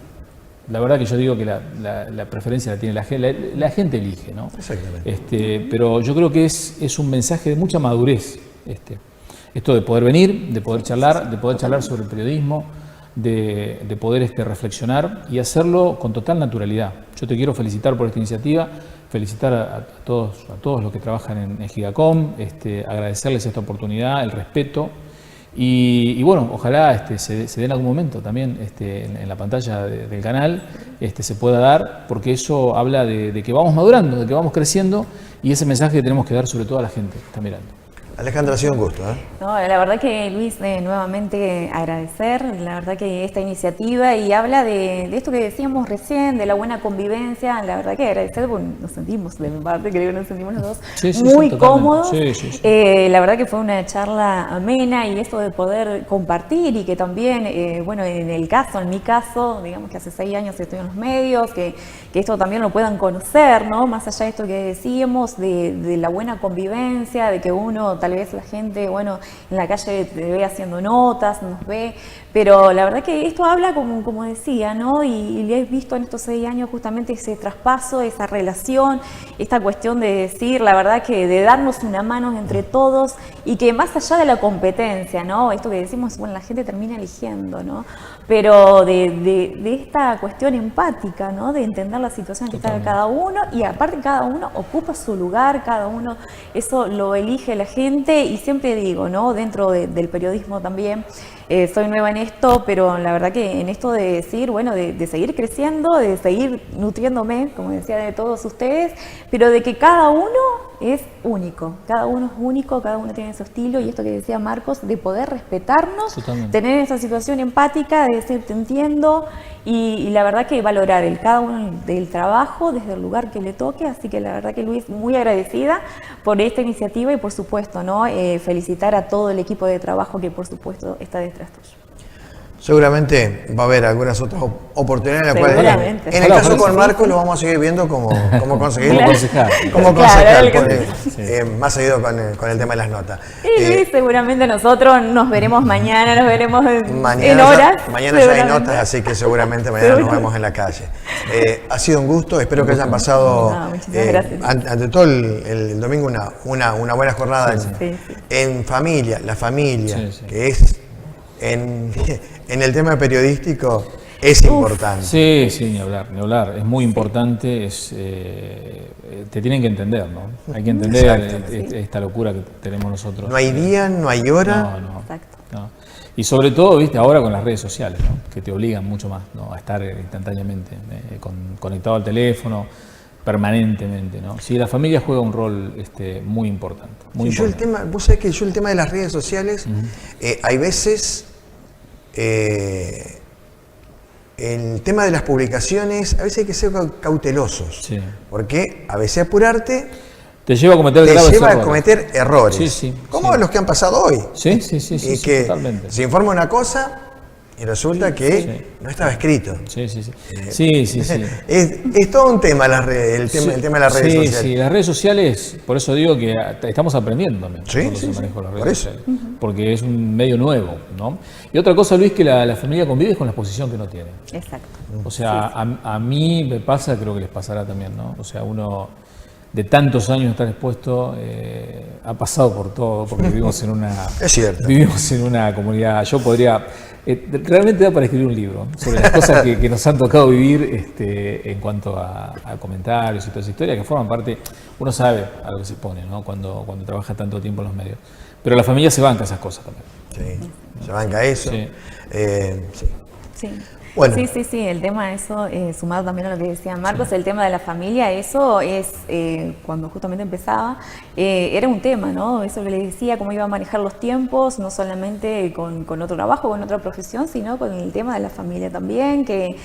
La verdad que yo digo que la preferencia la tiene la gente elige, ¿no? Exactamente. Pero yo creo que es un mensaje de mucha madurez, esto de poder venir, de poder charlar sobre el periodismo, de poder reflexionar y hacerlo con total naturalidad. Yo te quiero felicitar por esta iniciativa, felicitar a todos los que trabajan en Gigacom, agradecerles esta oportunidad, el respeto. Y bueno, ojalá se dé en algún momento también en la pantalla del canal se pueda dar, porque eso habla de que vamos madurando, de que vamos creciendo, y ese mensaje que tenemos que dar sobre todo a la gente que está mirando. Alejandra, ha sido un gusto. No, la verdad que Luis, nuevamente agradecer, la verdad que esta iniciativa y habla de esto que decíamos recién, de la buena convivencia, la verdad que agradecer, porque nos sentimos, de mi parte creo que nos sentimos los dos muy cómodos. La verdad que fue una charla amena y esto de poder compartir y que también, bueno, en mi caso, digamos que hace 6 años estoy en los medios, que esto también lo puedan conocer, ¿no? Más allá de esto que decíamos, de la buena convivencia, de que uno, tal vez la gente, bueno, en la calle te ve haciendo notas, nos ve, pero la verdad que esto habla, como decía, ¿no? Y le he visto en estos 6 años justamente ese traspaso, esa relación, esta cuestión de decir, la verdad que de darnos una mano entre todos y que más allá de la competencia, ¿no? Esto que decimos, bueno, la gente termina eligiendo, ¿no? Pero de esta cuestión empática, ¿no? De entender la situación que está cada uno y aparte cada uno ocupa su lugar, cada uno, eso lo elige la gente y siempre digo, ¿no? Dentro del periodismo también, soy nueva en esto, pero la verdad que en esto de decir, bueno, de seguir creciendo, de seguir nutriéndome, como decía, de todos ustedes, pero de que cada uno es único, cada uno tiene su estilo y esto que decía Marcos, de poder respetarnos, tener esa situación empática, de decir te entiendo y la verdad que valorar cada uno del trabajo desde el lugar que le toque, así que la verdad que Luis, muy agradecida por esta iniciativa y por supuesto, ¿no? Felicitar a todo el equipo de trabajo que por supuesto está detrás tuyo. Seguramente va a haber algunas otras oportunidades en las cuales, en el caso con Marcos, lo vamos a seguir viendo como concejal, más seguido con el tema de las notas. Y seguramente nosotros nos veremos mañana, nos veremos en horas. Mañana ya hay notas, así que seguramente mañana nos vemos en la calle. Ha sido un gusto, espero que hayan pasado, ante todo el domingo, una buena jornada en familia, la familia, que es... En el tema periodístico es importante. Sí, ni hablar. Es muy importante, te tienen que entender, ¿no? Hay que entender esta locura que tenemos nosotros. No hay día, no hay hora. No. Y sobre todo, viste, ahora con las redes sociales, ¿no? Que te obligan mucho más, ¿no? A estar instantáneamente conectado al teléfono, permanentemente, ¿no? Sí, la familia juega un rol muy importante. Vos sabés que yo el tema de las redes sociales, hay veces el tema de las publicaciones, a veces hay que ser cautelosos, porque a veces apurarte te lleva a cometer errores, como los que han pasado hoy, que totalmente. Se informa una cosa y resulta que no estaba escrito. Es todo un tema el tema de las redes sociales. Sí, las redes sociales, por eso digo que estamos aprendiendo las redes sociales, porque es un medio nuevo, ¿no? Y otra cosa, Luis, que la familia convive es con la exposición que uno tiene. Exacto. O sea, a mí me pasa, creo que les pasará también, ¿no? O sea, uno de tantos años estar expuesto, ha pasado por todo, porque vivimos en una comunidad. Yo podría, realmente da para escribir un libro sobre las cosas que nos han tocado vivir en cuanto a comentarios y toda esa historia, que forman parte, uno sabe a lo que se pone, ¿no? Cuando trabaja tanto tiempo en los medios. Pero la familia se banca esas cosas también. Se banca eso. Bueno. Sí, el tema de eso, sumado también a lo que decía Marcos, el tema de la familia, eso es, cuando justamente empezaba, era un tema, ¿no? Eso que les decía, cómo iba a manejar los tiempos, no solamente con otro trabajo, con otra profesión, sino con el tema de la familia también, que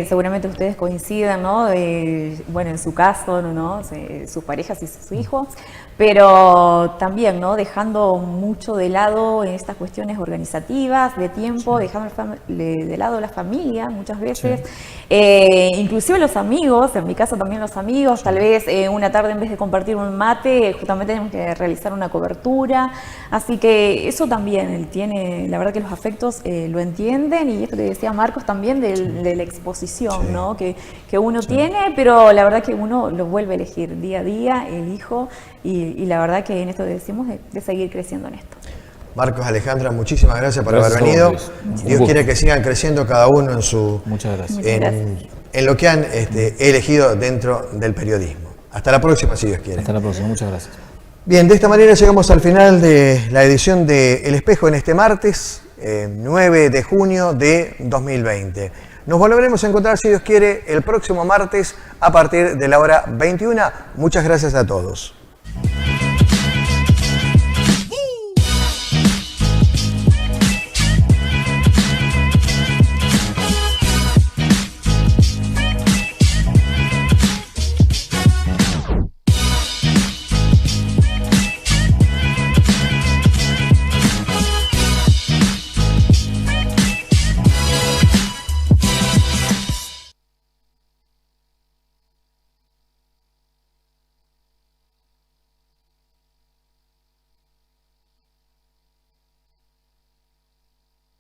seguramente ustedes coincidan, ¿no? Bueno, en su caso, ¿no? Sus parejas y sus hijos, pero también, ¿no? Dejando mucho de lado estas cuestiones organizativas, de tiempo, dejando de lado la familia muchas veces, inclusive los amigos, en mi caso también los amigos, tal vez una tarde en vez de compartir un mate, justamente tenemos que realizar una cobertura, así que eso también, él tiene, la verdad que los afectos lo entienden, y esto que decía Marcos también de la exposición, ¿no? que uno tiene, pero la verdad que uno lo vuelve a elegir día a día, elijo, y la verdad que en esto decimos de seguir creciendo en esto. Marcos, Alejandra, muchísimas gracias por Gracias haber venido. Luis. Dios quiere que sigan creciendo cada uno en su Muchas gracias. en lo que han elegido dentro del periodismo. Hasta la próxima, si Dios quiere. Hasta la próxima, muchas gracias. Bien, de esta manera llegamos al final de la edición de El Espejo en este martes, 9 de junio de 2020. Nos volveremos a encontrar, si Dios quiere, el próximo martes a partir de la hora 21. Muchas gracias a todos.